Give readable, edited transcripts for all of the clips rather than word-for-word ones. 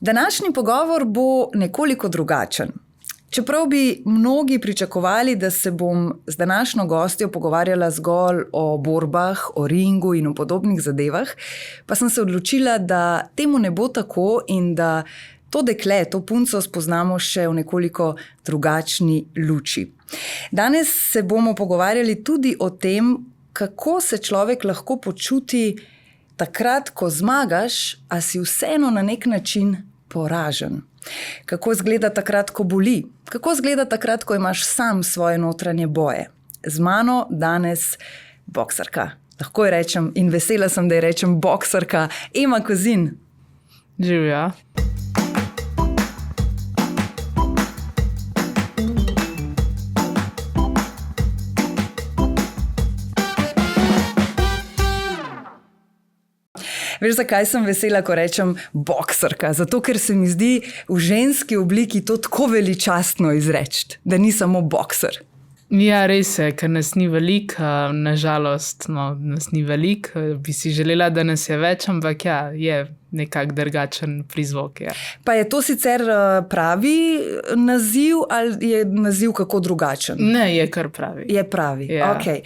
Današnji pogovor bo nekoliko drugačen. Čeprav bi mnogi pričakovali, da se bom z današnjo gostjo pogovarjala zgolj o borbah, o ringu in o podobnih zadevah, pa sem se odločila, da temu ne bo tako in da to dekle, to punco spoznamo še v nekoliko drugačni luči. Danes se bomo pogovarjali tudi o tem, kako se človek lahko počuti takrat, ko zmagaš, a si vseeno na nek način poražen. Kako izgleda takrat, ko boli? Kako izgleda takrat, ko imaš sam svoje notranje boje? Z mano danes boksarka. Lahko ji rečem in vesela sem, da ji rečem boksarka Ema Kozin. Živja. Veš, zakaj sem vesela, ko rečem boksarka? Zato, ker se mi zdi v ženski obliki to tako veličastno izreči, da ni samo boksar. Ja, res je, ker nas ni veliko, nažalost, nas ni veliko. Bi si želela, da nas je več, ampak ja, je nekak drugačen prizvok. Ja. Pa je to sicer pravi naziv ali je naziv kako drugačen? Ne, je kar pravi. Je pravi, ja. Okay.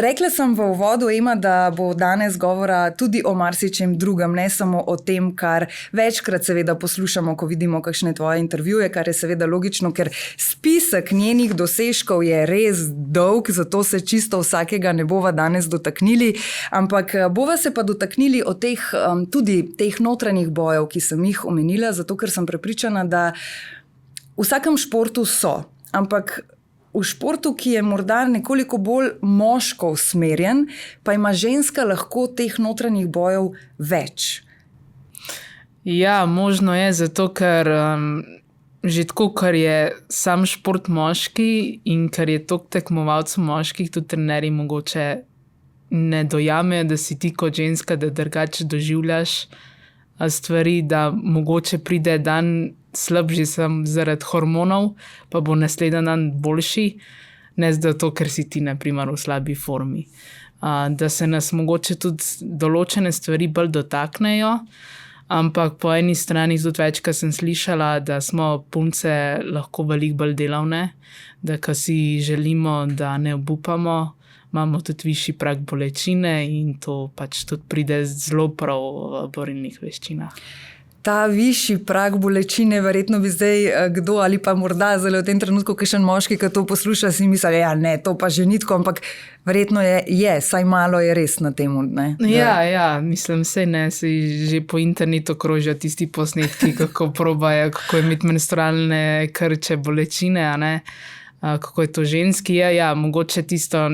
Rekla sem v uvodu, Ema, da bo danes govora tudi o marsičem drugem, ne samo o tem, kar večkrat seveda poslušamo, ko vidimo kakšne tvoje intervjuje, kar je seveda logično, ker spisek njenih dosežkov je res dolg, zato se čisto vsakega ne bova danes dotaknili, ampak bova se pa dotaknili o teh, tudi teh notranjih bojev, ki sem jih omenila, zato ker sem prepričana, da v vsakem športu so, ampak v športu, ki je morda nekoliko bolj moško usmerjen, pa ima ženska lahko teh notranjih bojev več. Ja, možno je, zato ker že tako, ker je sam šport moški in ker je toliko tekmovalcev moških, tudi trenerji mogoče ne dojamejo, da si ti kot ženska, da drugače doživljaš stvari, da mogoče pride dan slabši sem zaradi hormonov, pa bo naslednji dan boljši, ne zato, ker si ti na primer v slabi formi. Da se nas mogoče tudi določene stvari bolj dotaknejo, ampak po eni strani tudi večkrat sem slišala, da smo punce lahko veliko bolj delavne, da ko si želimo, da ne obupamo, imamo tudi višji prag bolečine in to pač tudi pride zelo prav v borilnih veščinah. Ta višji prag bolečine, verjetno bi zdaj kdo ali pa morda zelo v tem trenutku kakšen moški, ki to posluša, si misli, ja ne, to pa že nitko, ampak verjetno je, saj malo je res na temu. Ne? Ja, mislim, saj že po internetu krožijo tisti posnetki, kako probajo, kako imeti menstrualne krče, bolečine, a ne, kako je to ženski. Ja, mogoče tisto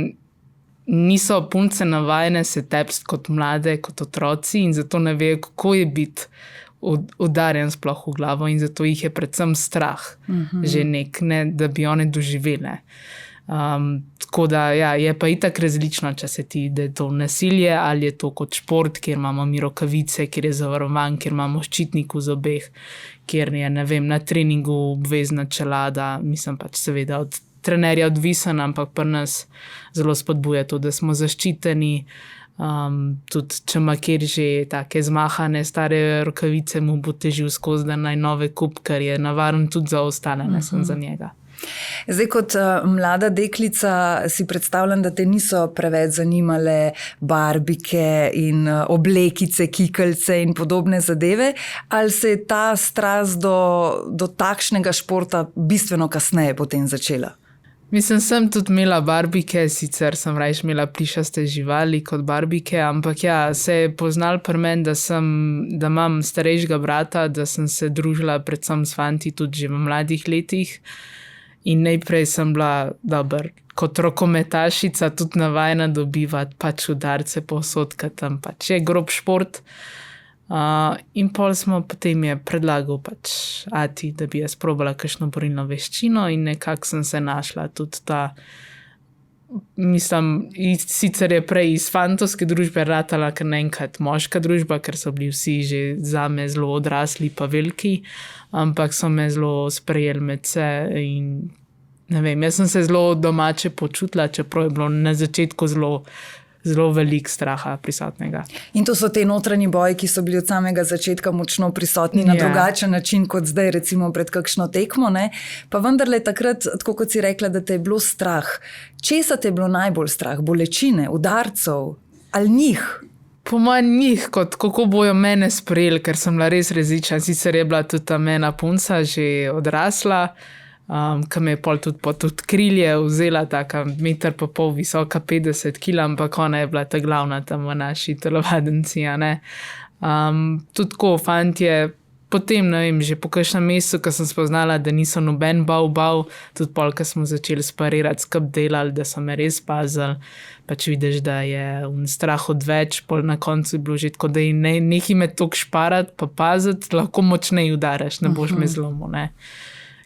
niso punce navajene se tepsti kot mlade, kot otroci in zato ne vejo, kako je biti udarjen sploh v glavo in zato jih je predvsem strah, že ne, da bi one doživele. Tako da ja, je pa itak različno, če se ti ide to nasilje ali je to kot šport, kjer imamo mi rokavice, kjer je zavarovan, kjer imamo ščitnik v zobeh, kjer je, ne vem, na treningu obvezna čelada, mislim pač seveda od trenerja odvisen, ampak pri nas zelo spodbuja to, da smo zaščiteni. Tudi če ima kjer že take zmahane stare rokavice, mu bo težil skozi, da naj nove kup, ker je navaren tudi za ostale, ne sem za njega. Zdaj, kot mlada deklica si predstavljam, da te niso preveč zanimale barbike in oblekice, kikalice in podobne zadeve, ali se je ta strast do takšnega športa bistveno kasneje potem začela? Mislim, sem tudi imela barbike, sicer sem raje imela plišaste živali kot barbike, ampak ja, se je poznalo pri meni, da imam starejšega brata, da sem se družila predvsem s fanti tudi že v mladih letih in najprej sem bila kot rokometašica tudi navajena dobivati pač udarce povsod, ker tam pač je grob šport. In potem je predlagal pač ati, da bi jaz probala kakšno borilno veščino in nekako sem se našla tudi ta, mislim, sicer je prej iz fantovske družbe ratala kar naenkrat moška družba, ker so bili vsi že zame zelo odrasli pa veliki, ampak so me zelo sprejeli med se in ne vem, jaz sem se zelo domače počutila, čeprav je bilo na začetku zelo veliko straha prisotnega. In to so te notranji boji, ki so bili od samega začetka močno prisotni na drugačen način kot zdaj, recimo pred kakšno tekmo. Ne? Pa vendarle takrat, tako kot si rekla, da te je bilo strah. Česa te je bilo najbolj strah? Bolečine, udarcev ali njih? Po mojem njih, kako bojo mene sprejeli, ker sem bila res različna. Sicer je bila tudi ta mena punca že odrasla, ki me je pol tudi pod krilje vzela, taka 1,5 metra visoka, 50 kg, ampak ona je bila ta glavna tam v naši telovadnici. Tudi tako fantje, potem, ne vem, že po kakšnem mesecu, ko sem spoznala, da niso noben bav, tudi pol, ko smo začeli sparirati, skupaj delali, da so me res pazili, pač vidiš, da je strah odveč, pol na koncu je bilo že tako, da nekaj me toliko šparati, pa paziti, lahko močneje udaraš, ne boš me zlomil, ne.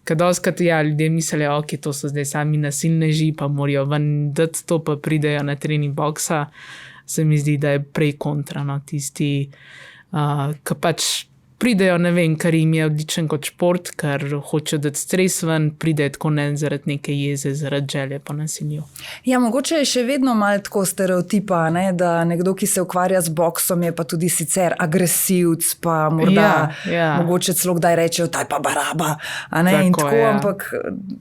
Ker doskrat, ljudje mislijo, ok, to so zdaj sami nasilneži, pa morajo ven dati to, pa pridejo na trening boksa, se mi zdi, da je prej kontra, no, tisti, ki pač pridejo, ne vem, kar jim je odličen kot šport, ker hočejo dati stres ven, pridejo tako ne zaradi neke jeze, zaradi želje po nasilju. Ja, mogoče je še vedno malo tako stereotipa, ne, da nekdo, ki se ukvarja z boksom, je pa tudi sicer agresivc, pa morda mogoče celo kdaj rečejo, taj pa baraba, a ne, tako, in tako, ampak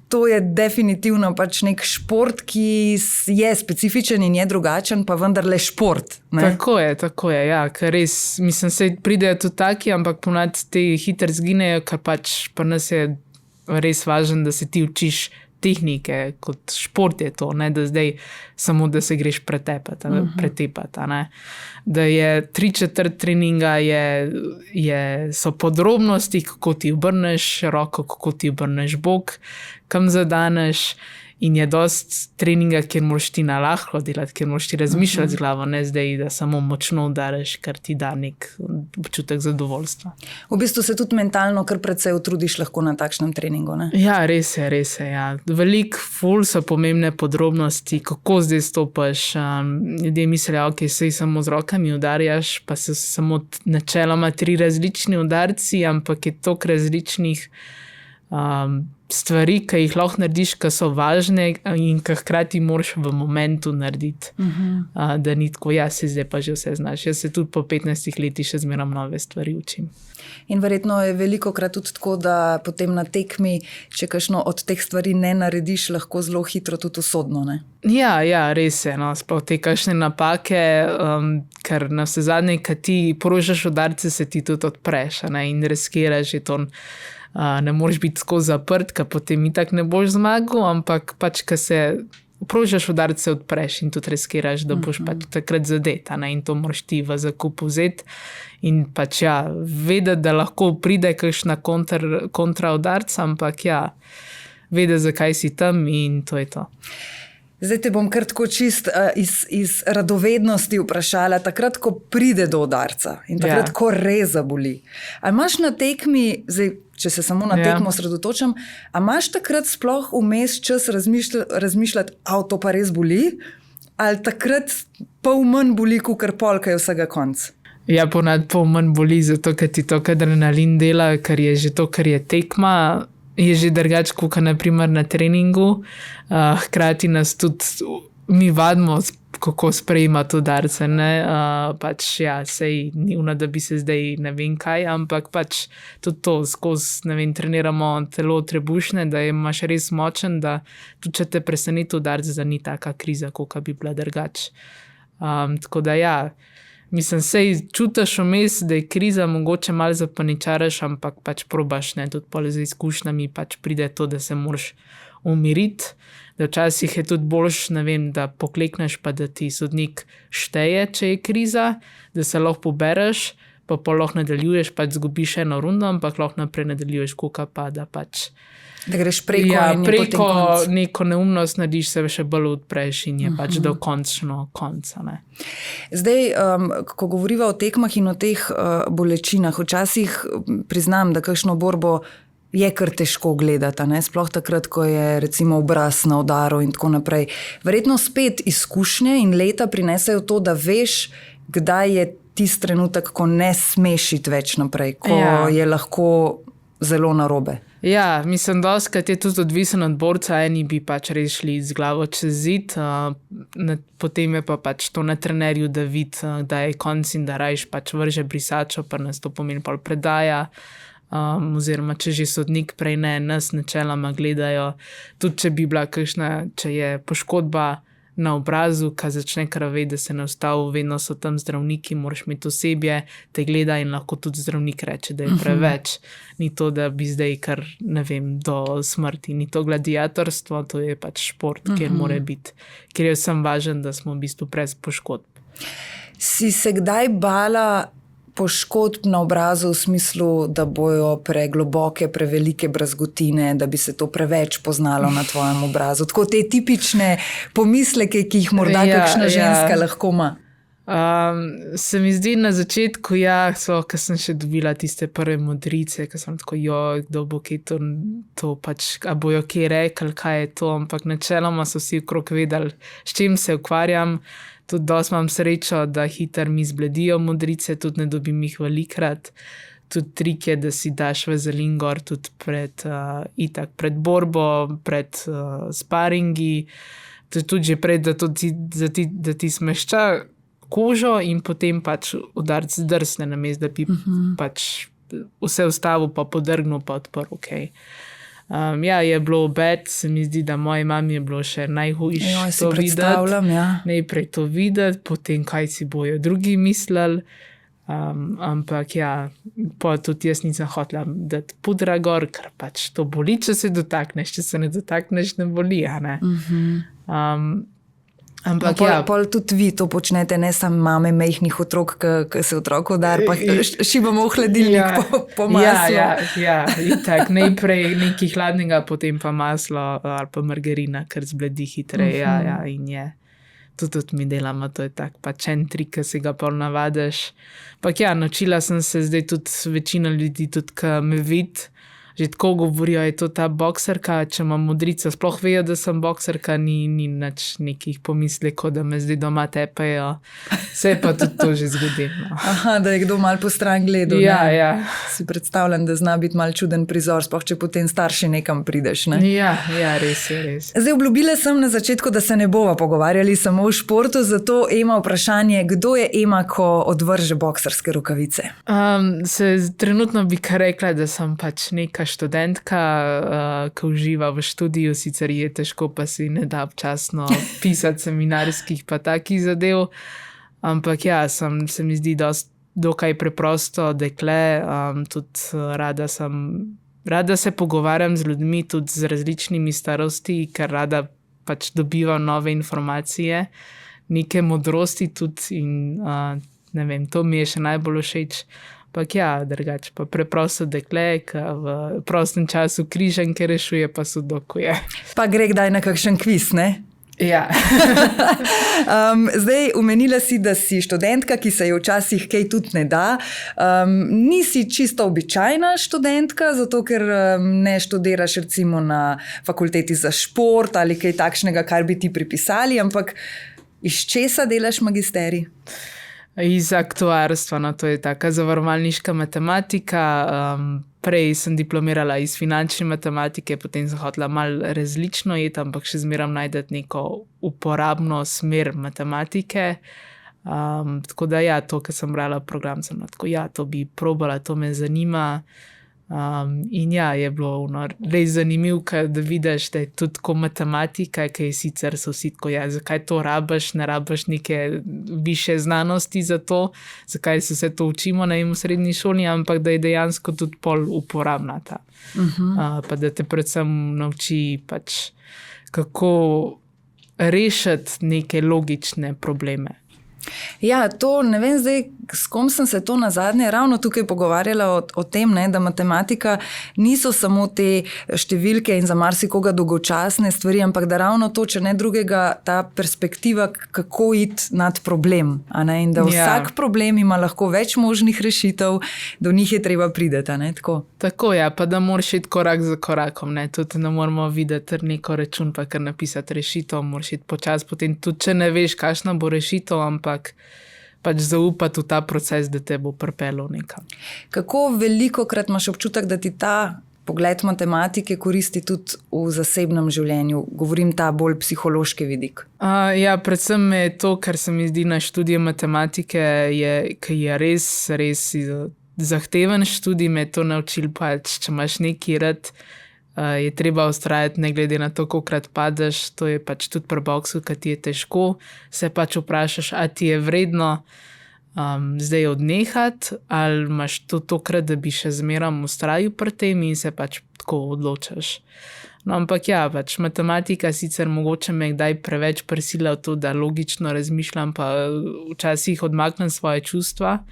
to je definitivno pač nek šport, ki je specifičen in je drugačen, pa vendarle šport. Ne? Tako je, ja, ker res, mislim, se pridejo tudi taki, ampak ponad te hitro zginejo, ker pač pri nas je res važno, da se ti učiš tehnike, kot šport je to, ne, da zdaj samo, da se greš pretepati, ne. Da je 3/4 treninga so podrobnosti, kako ti obrneš roko, kako ti obrneš bok, kam zadaneš. In je dost treninga, kjer moraš ti nalahko delati, kjer moraš ti razmišljati z glavo, ne zdaj, da samo močno udariš, kar ti da nek občutek zadovoljstva. V bistvu se tudi mentalno kar precej utrudiš lahko na takšnem treningu, ne? Ja, res je, ja. Ful so pomembne podrobnosti, kako zdaj stopaš. Ljudje mislijo, ok, sej samo z rokami udarjaš, pa so samo načeloma 3 različni udarci, ampak je toliko različnih stvari, ki jih lahko narediš, ki so važne in ki hkrati moraš v momentu narediti. Da ni tako, se zdaj pa že vse znaš. Jaz se tudi po 15 letih še zmeraj nove stvari učim. In verjetno je velikokrat tudi tako, da potem na tekmi, če kakšno od teh stvari ne narediš, lahko zelo hitro tudi usodno, ne? Ja, res je, no, sploh te kakšne napake, ker na vse zadnje, kad ti porožaš udarce, se ti tudi odpreš, ne, in riskiraš je to. Ne moreš biti tako zaprt, ker potem itak ne boš zmagal, ampak pač, ko se prožaš udarce, odpreš in tudi riskiraš, da boš pač takrat zadet, ne, in to moraš ti v zakup vzeti in pač vedeti, da lahko pride kakšna kontra udarca, ampak vedeti, zakaj si tam in to je to. Zdaj te bom kar tako čist iz radovednosti vprašala, takrat, ko pride do udarca in takrat, ko res zaboli. A imaš na tekmi, zdaj, če se samo na tekmo osredotočam, a imaš takrat sploh vmes čas razmišljati, to pa res boli? Ali takrat pol manj boli, kakor pol, kaj je vsega konc? Ja, ponad pol manj boli, zato ker ti to adrenalin dela, ker je že to, kar je tekma, je že drugače, kot na primer na treningu. Hkrati nas tudi mi vadimo, kako sprejemati udarce, ne. Pač sej ni ono, da bi se zdaj ne vem kaj, ampak pač tudi to skozi, ne vem, treniramo telo trebušne, da imaš res močen, da tudi če te preseneti udarc, da ni taka kriza, kakor bi bila drugače. Tako da mislim, sej čutiš vmes, da je kriza, mogoče malo zapaničaraš, ampak pač probaš, ne, tudi pol z izkušnjami pač pride to, da se moraš umiriti, da včasih je tudi boljš, ne vem, da poklekneš, pa da ti sodnik šteje, če je kriza, da se lahko pobereš, pa lahko nadaljuješ, pač zgubiš eno rundo, ampak lahko naprej nadaljuješ, koka pa da pač. Da greš preko in je potem konc. Neko neumnost narediš, se še bolj odpreš in je pač dokončno konca, ne. Zdaj, ko govoriva o tekmah in o teh bolečinah, včasih priznam, da kakšno borbo je kar težko gledati, ne? Sploh takrat, ko je recimo obraz na udaru in tako naprej. Verjetno spet izkušnje in leta prinesejo to, da veš, kdaj je tisti trenutek, ko ne smeš iti več naprej, ko je lahko zelo narobe. Ja, mislim, doskrat je tudi odvisen od borca, eni bi pač res šli z glavo čez zid, potem je pa pač to na trenerju, da vidi, da je konc in da rajš pač vrže brisačo, pa nas to pomeni pol predaja. Oziroma, če že sodnik prej ne, nas načeloma gledajo. Tudi če bi bila kakšna, če je poškodba na obrazu, ki začne krvaveti, da se ne ustavi, vedno so tam zdravniki, moraš imeti osebje, te gleda in lahko tudi zdravnik reče, da je preveč. Ni to, da bi zdaj kar, ne vem, do smrti. Ni to gladiatorstvo, to je pač šport, kjer mora biti. Ker je vsem važen, da smo v bistvu brez poškodb. Si se kdaj bala poškodb na obrazu v smislu, da bojo pregloboke, prevelike brazgotine, da bi se to preveč poznalo na tvojem obrazu? Tako te tipične pomisleke, ki jih morda kakšna ženska lahko ima. Se mi zdi na začetku, ko sem še dobila tiste prve modrice, ko sem tako, kdo bo kaj to pač, a bojo kaj rekli, kaj je to, ampak načeloma so vsi okrog vedeli, s čim se ukvarjam. Tudi dosti imam srečo, da hitro mi zbledijo modrice, tudi ne dobim jih velikrat. Tudi trik je, da si daš vazelin gor tudi pred borbo, pred sparingi. Tudi že prej, da ti smešča kožo in potem pač udarc zdrsne namesto, da bi pač vse ustavil, pa podrgnil, pa odprl, okej. Je bilo bed, se mi zdi, da moji mami je bilo še najhujše to videti. Najprej to videti, potem kaj si bojo drugi mislili. Ampak tudi jaz nisem hotela dati pudra gor, ker pač to boli, če se dotakneš, če se ne dotakneš, ne boli. Ampak pol tudi vi to počnete, ne samo mame majhnih otrok, ki se otrok udar, pa šibamo v hladilnik po maslu. Itak, najprej nekaj hladnega, potem pa maslo ali pa margarina, ker zbledi hitreje. In je. Tudi mi delamo, to je tak pač en trik, ki se ga pol navadiš. Ampak naučila sem se zdaj tudi večina ljudi, tudi ki me vidi, že tako govorijo, je to ta bokserka, če imam modrico, sploh vejo, da sem bokserka, ni nič nekih pomislekov, da me zdaj doma tepejo. Se je pa tudi to že zgodilo. Aha, da je kdo malo po stran gledal. Si predstavljam, da zna biti malo čuden prizor, sploh če potem starši nekam prideš. Ne? Res je, res. Zdaj obljubila sem na začetku, da se ne bova pogovarjali samo o športu, zato Ema vprašanje, kdo je Ema, ko odvrže bokserske rokavice? Trenutno bi kar rekla, da sem pač neka študentka, ki uživa v študiju, sicer je težko, pa si ne da občasno pisati seminarskih pa takih zadev, ampak se mi zdi dokaj preprosto dekle, tudi rada se pogovarjam z ljudmi, tudi z različnimi starosti, ker rada pač dobivam nove informacije, neke modrosti tudi in ne vem, to mi je še najbolj všeč. Ampak drugače pa preprosto dekle, ki v prostem času križanke rešuje, pa sudokuje. Pa gre kdaj na kakšen kviz, ne? Ja. Zdaj, omenila si, da si študentka, ki se je včasih kaj tudi ne da. Nisi čisto običajna študentka, zato ker ne študiraš recimo na fakulteti za šport ali kaj takšnega, kar bi ti pripisali, ampak iz česa delaš magisterij? Iz aktuarstva, to je taka zavarovalniška matematika. Prej sem diplomirala iz finančne matematike, potem sem hotela malo različno jeti, ampak še zmeraj najdeti neko uporabno smer matematike. Tako da to, kar sem brala program, sem tako, to bi probala, to me zanima. In je bilo res zanimivo, da vidiš, da je tudi tako matematika, ki je sicer so vsi tako, zakaj to rabiš, ne rabiš neke više znanosti za to, zakaj se vse to učimo v srednji šoli, ampak da je dejansko tudi pol uporabna ta. Pa da te predvsem nauči pač, kako rešiti neke logične probleme. To ne vem zdaj, s kom sem se to nazadnje ravno tukaj pogovarjala o tem, ne, da matematika niso samo te številke in za marsikoga dolgočasne stvari, ampak da ravno to, če ne drugega, ta perspektiva, kako iti nad problem. In da vsak problem ima lahko več možnih rešitev, do njih je treba prideti. Tako, pa da moraš iti korak za korakom. Tudi ne moramo videti neko račun, pa kar napisati rešitev, moraš iti počas, potem tudi če ne veš, kakšna bo rešitev, ampak pač zaupati v ta proces, da te bo pripeljal nekam. Kako velikokrat imaš občutek, da ti ta pogled matematike koristi tudi v zasebnem življenju? Govorim ta bolj psihološki vidik. Ja, predvsem je to, kar se mi zdi na študiju matematike, ki je res zahteven študij, me je to naučil pač, če imaš neki rad, je treba vztrajati ne glede na to, kolikrat padeš, to je pač tudi pri boksu, kad ti je težko, se pač vprašaš, a ti je vredno zdaj odnehati, ali imaš to tokrat, da bi še zmerom vztrajal pri tem in se pač tako odločaš. No, ampak ja, pač matematika sicer mogoče me kdaj preveč prisila v to, da logično razmišljam, pa včasih odmaknem svoje čustva,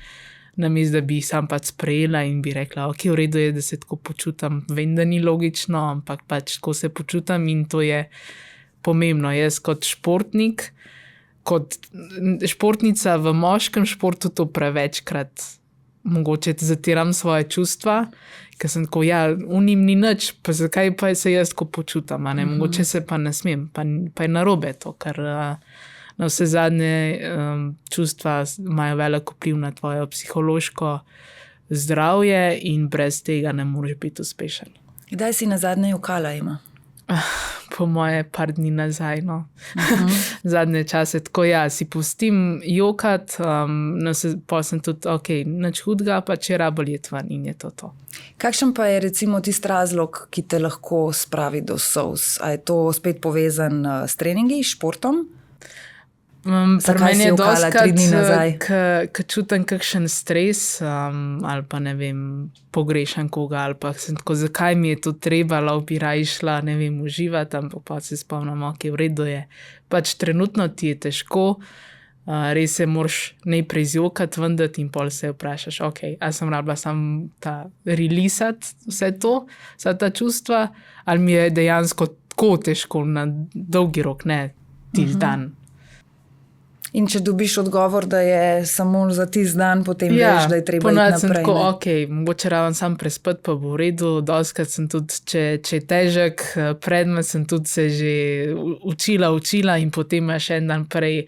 namesto da bi jih sam pač sprejela in bi rekla, ok, v redu je, da se tako počutam, vem, da ni logično, ampak pač tako se počutam in to je pomembno. Jaz kot športnik, kot športnica v moškem športu to prevečkrat mogoče zatiram svoje čustva, ker sem tako, ja, unim ni nič, pa zakaj pa se jaz tako počutam, a ne, mogoče se pa ne smem, pa je narobe to, ker na vse zadnje čustva imajo veliko vpliv na tvoje psihološko zdravje in brez tega ne moreš biti uspešen. Kdaj si nazadnje jokala, Ema? Po moje par dni nazaj, no. Zadnje čase, tako ja, si pustim jokat, pa sem tudi, ok, nič hudega, pa če rabo let ven in je to. Kakšen pa je recimo tisti razlog, ki te lahko spravi do solz? A je to spet povezan s treningi, s športom? Pri meni je dostikrat, ko čutim kakšen stres ali pa ne vem, pogrešam koga ali pa sem tako, zakaj mi je to treba, lahko bi raje šla, ne vem, uživati, ampak pa se spomnim, ok, v redu je. Pač trenutno ti je težko, res se moraš najprej zjokati, vendati in pol se vprašaš, ok, a sem rabila sam ta releasati vse to, vsa ta čustva, ali mi je dejansko tako težko na dolgi rok, ne tisti dan. In če dobiš odgovor, da je samo za tisti dan, potem veš, da je treba iti naprej. Sem tako, ok, mogoče raven sam prespati, pa bo v redu. Dostikrat sem tudi, če je težek predmet, sem tudi se že učila in potem imaš en dan prej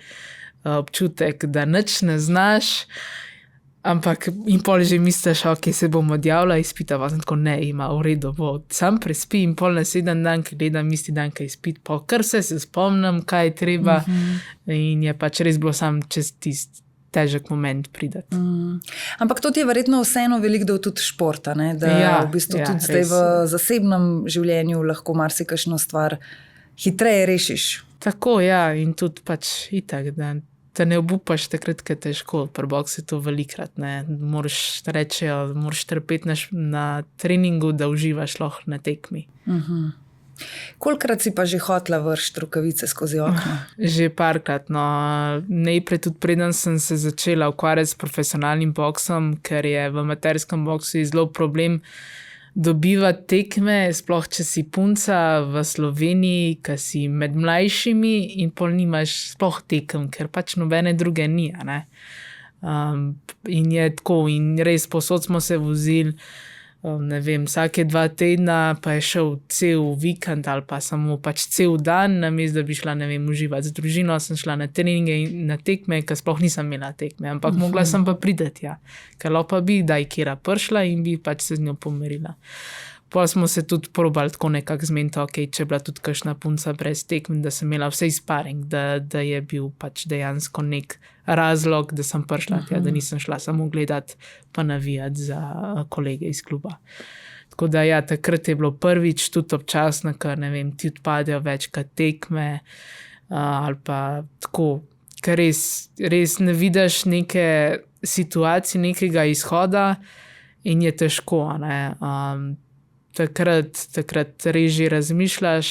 občutek, da nič ne znaš, ampak in pol že misliš, ok, se bom odjavila izpita, pa sem tako, ne, ima v redu, bo sam prespi in pol naslednji dan, ki gledam isti dan, ki izpit, pa kar se spomnim, kaj je treba in je pač res bilo sam čez tisti težek moment pridati. Ampak to ti je verjetno vseeno veliko del tudi športa, ne? Da v bistvu tudi zdaj v zasebnem življenju lahko marsikakšno stvar hitreje rešiš. Tako, ja, in tudi pač itak, da ne obupaš takrat, ko je težko, pri boksu je to velikrat, ne, moraš trpeti na treningu, da uživaš lahko na tekmi. Kolikrat si pa že hotela vršiti rokavice skozi okno? Že parkrat, no, najprej tudi preden sem se začela ukvarjati s profesionalnim boksom, ker je v amaterskem boksu zelo problem dobivati tekme, sploh če si punca v Sloveniji, ki si med mlajšimi in pol nimaš sploh tekem, ker pač nobene druge ni, a ne. In je tako, in res posod smo se vozili, ne vem, vsake 2 tedna, pa je šel cel vikend ali pa samo pač cel dan, namesto da bi šla, ne vem, uživati z družino, sem šla na treninge in na tekme, ker sploh nisem imela tekme, ampak mogla sem pa prideti, ja. Ker lahko pa bi kdaj kjera prišla in bi pač se z njo pomerila. Pa smo se tudi probali tako nekako zmeniti, ok, če je bila tudi kakšna punca brez tekm, da sem imela vse sparing, da je bil pač dejansko nek razlog, da sem prišla tja, da nisem šla samo gledati pa navijati za kolege iz kluba. Tako da ja, takrat je bilo prvič tudi občasno, ker ne vem, ti odpadejo večkrat tekme ali pa tako, ker res ne vidiš neke situacije, nekega izhoda in je težko, ne. Takrat res že razmišljaš,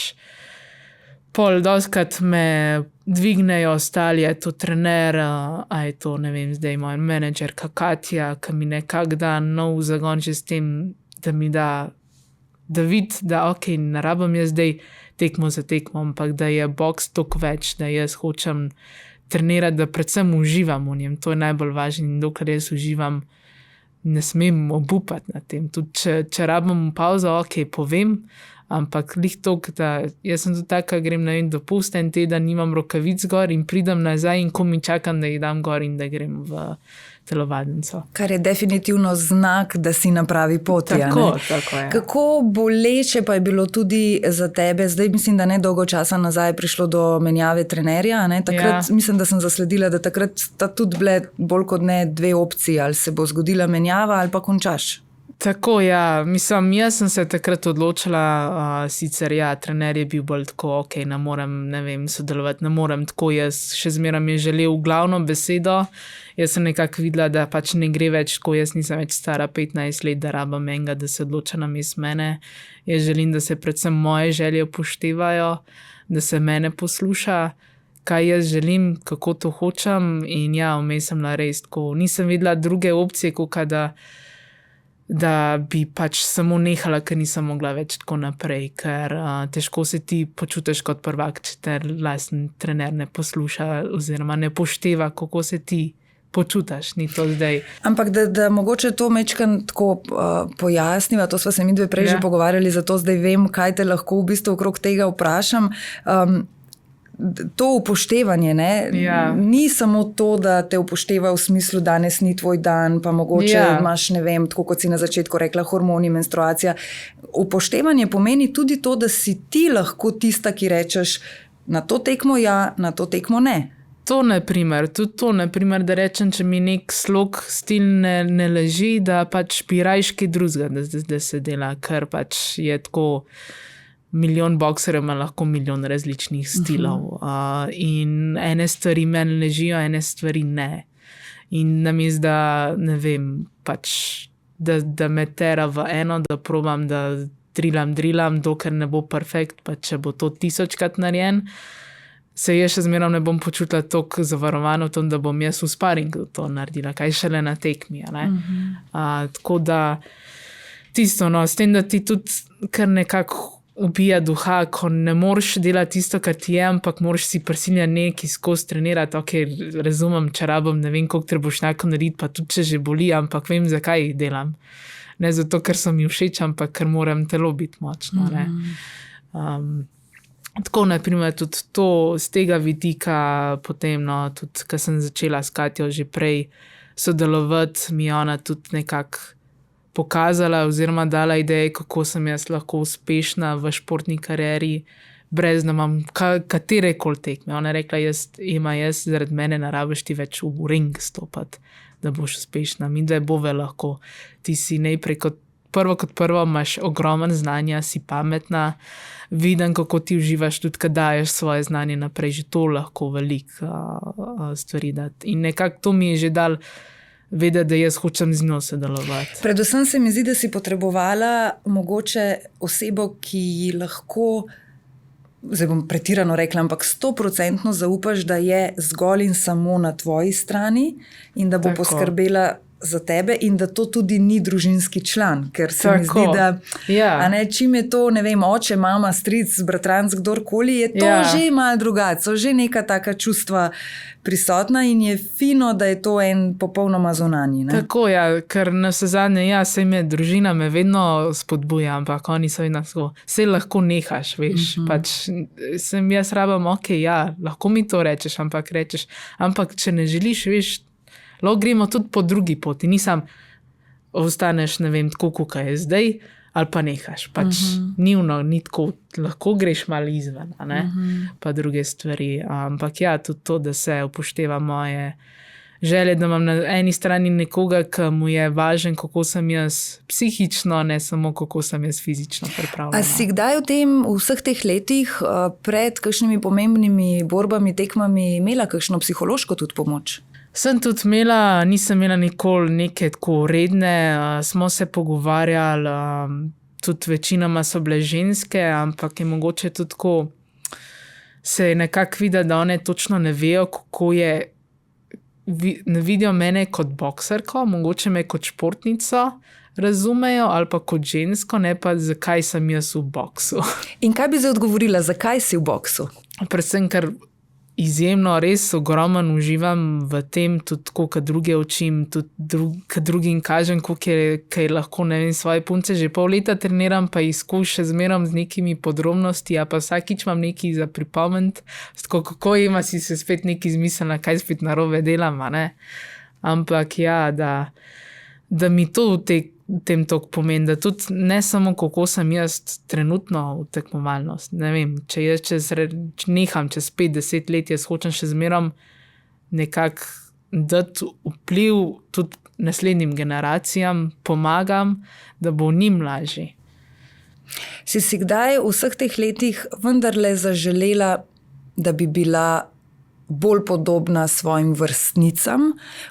pol dostikrat me dvignejo ostali, je to trener, a je to, ne vem, zdaj moj menedžerka Katja, ki mi nekak da nov zagon že s tem, da mi da vidi, da ok, ne rabim jaz zdaj tekmo za tekmo, ampak da je boks toliko več, da jaz hočem trenirati, da predvsem uživam v njem, to je najbolj važno in dokler jaz uživam, ne smem obupati na tem. Tudi če rabim pauzo, ok, povem, Ampak lih toliko, da jaz sem tudi taka, grem na en dopust, en teden nimam rokavic gor in pridem nazaj in ko mi čakam, da jih dam gor in da grem v telovadnico. Kar je definitivno znak, da si na pravi poti. Tako je. Kako boleče pa je bilo tudi za tebe, zdaj mislim, da ne dolgo časa nazaj je prišlo do menjave trenerja, ne? Takrat mislim, da sem zasledila, da takrat sta tudi bile bolj kot ne dve opcije, ali se bo zgodila menjava ali pa končaš. Tako, ja. Mislim, jaz sem se takrat odločila, sicer ja, trener je bil bolj tako, ok, ne morem, sodelovati, ne morem tako, jaz še zmeraj mi je želel glavno besedo, jaz sem nekako videla, da pač ne gre več tako, jaz nisem več stara 15 let, da rabam enega, da se odloča namesto mene, jaz želim, da se predvsem moje želje upoštevajo, da se mene posluša, kaj jaz želim, kako to hočem in ja, vmes sem bila res tako, nisem videla druge opcije, kot da bi pač samo nehala, ker nisem mogla več tako naprej, ker težko se ti počutiš kot prvak, če te lasten trener ne posluša oziroma ne pošteva, kako se ti počutiš, ni to zdaj. Ampak da mogoče to mečkam tako pojasniva, to sva se mi dve prej že pogovarjali, zato zdaj vem, kaj te lahko v bistvu okrog tega vprašam. To upoštevanje, ne? Ni samo to, da te upošteva v smislu, danes ni tvoj dan, pa mogoče imaš, ne vem, tako kot si na začetku rekla, hormoni, menstruacija. Upoštevanje pomeni tudi to, da si ti lahko tista, ki rečeš, na to tekmo ja, na to tekmo ne. Tudi to, da rečem, če mi nek slog stil ne leži, da pač bi rajški drugega, da se dela, ker pač je tako. Milijon bokserjev ima lahko milijon različnih stilov in ene stvari meni ležijo, ene stvari ne. In namesto da, ne vem, pač, da me tera v eno, da probam, da drilam, dokler ne bo perfekt, pa če bo to 1000krat narejen, se jaz še zmeraj ne bom počutila toliko zavarovano v tom, da bom jaz v sparingu to naredila, kaj šele na tekmi. Tako da tisto, s tem, da ti tudi kar nekako ubija duha, ko ne moreš delati tisto, kar ti je, ampak moraš si prisiljen nekaj skozi trenirati. Ok, razumem, če rabim, ne vem, koliko trebušnjakov narediti, pa tudi če že boli, ampak vem, zakaj jih delam. Ne zato, ker so mi všeč, ampak ker moram telo biti močno. Tako, naprimer, tudi to z tega vidika, potem, tudi, ko sem začela s Katjo že prej sodelovati, mi je ona tudi nekako pokazala oziroma dala ideje, kako sem jaz lahko uspešna v športni karieri, brez da imam katerekoli tekme. Ona je rekla, jaz zaradi mene ne rabiš ti več v ring stopati, da boš uspešna. Midve bove lahko. Ti si najprej kot prvo imaš ogromen znanja, si pametna, vidim, kako ti uživaš, tudi kad daješ svoje znanje naprej, že to lahko veliko stvari dati. In nekako to mi je že dal vedeti, da jaz hočem z njo sodelovati. Predvsem se mi zdi, da si potrebovala mogoče osebo, ki ji lahko, zdaj bom pretirano rekla, ampak 100% zaupaš, da je zgolj in samo na tvoji strani in da bo poskrbela za tebe in da to tudi ni družinski član, ker se mi zdi, da čim je to, ne vem, oče, mama, stric, bratranc, kdorkoli, je to že malo drugače, so že neka taka čustva prisotna in je fino, da je to en popolnoma zunanji. Tako, ker na vse zadnje, saj družina me vedno spodbuja, ampak oni so vedno tako, saj lahko nehaš, veš, pač sem jaz rabam, ok, lahko mi to rečeš, ampak če ne želiš, veš, lahko gremo tudi po drugi poti, nisem ostaneš, ne vem, tako, kako je zdaj, ali pa nehaš, pač ni tako, lahko greš malo izven, pa druge stvari, ampak tudi to, da se upošteva moje želje, da imam na eni strani nekoga, ki mu je važen, kako sem jaz psihično, ne samo kako sem jaz fizično pripravljena. A si kdaj v vseh teh letih pred kakšnimi pomembnimi borbami, tekmami imela kakšno psihološko tudi pomoč? Sem tudi imela, nisem imela nikoli neke tako redne, smo se pogovarjali, tudi večinoma so bile ženske, ampak je mogoče tudi tako, se je nekako videti, da one točno ne vejo, kako je, ne vidijo mene kot bokserko, mogoče me kot športnico razumejo ali pa kot žensko, ne pa zakaj sem jaz v boksu. In kaj bi zdaj odgovorila, zakaj si v boksu? Predvsem, ker izjemno, res ogromen uživam v tem, tudi tako, kad druge učim, tudi kad drugim kažem, kaj lahko, ne vem, svoje punce že pol leta treniram, pa jih še zmeram z nekimi podrobnosti, a pa vsakič imam nekaj za pripomniti, tako kako ima si se spet nekaj izmislila, kaj spet narobe delam, a ne. Ampak ja, da mi to v tem toliko pomeni, da tudi ne samo kako sem jaz trenutno v tekmovalnost, ne vem, če jaz neham čez 5-10 let, jaz hočem še zmerom nekako dati vpliv tudi naslednjim generacijam, pomagam, da bo njim lažje. Si kdaj v vseh teh letih vendarle zaželela, da bi bila bolj podobna svojim vrstnicam,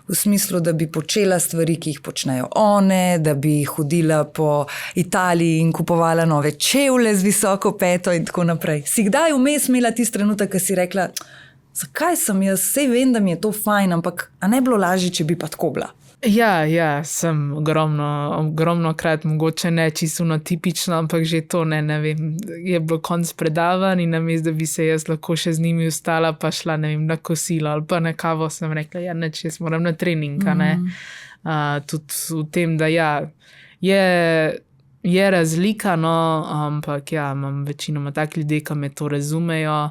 v smislu, da bi počela stvari, ki jih počnejo one, da bi hodila po Italiji in kupovala nove čevlje z visoko peto in tako naprej. Si kdaj vmes imela tisti trenutek, ko si rekla, zakaj sem jaz, sej vem, da mi je to fajn, ampak a ne bilo lažje, če bi pa tako bila? Ja, sem ogromno krat, mogoče ne čisto tipično, ampak že to ne vem, je bilo konc predavanj in namesto, da bi se jaz lahko še z njimi ostala, pa šla, ne vem, na kosilo ali pa na kavo, sem rekla, ja, neč, jaz moram na trening, ne. Tudi v tem, da ja, je razlika, no, ampak ja, imam večinoma tak ljudi, ki me to razumejo.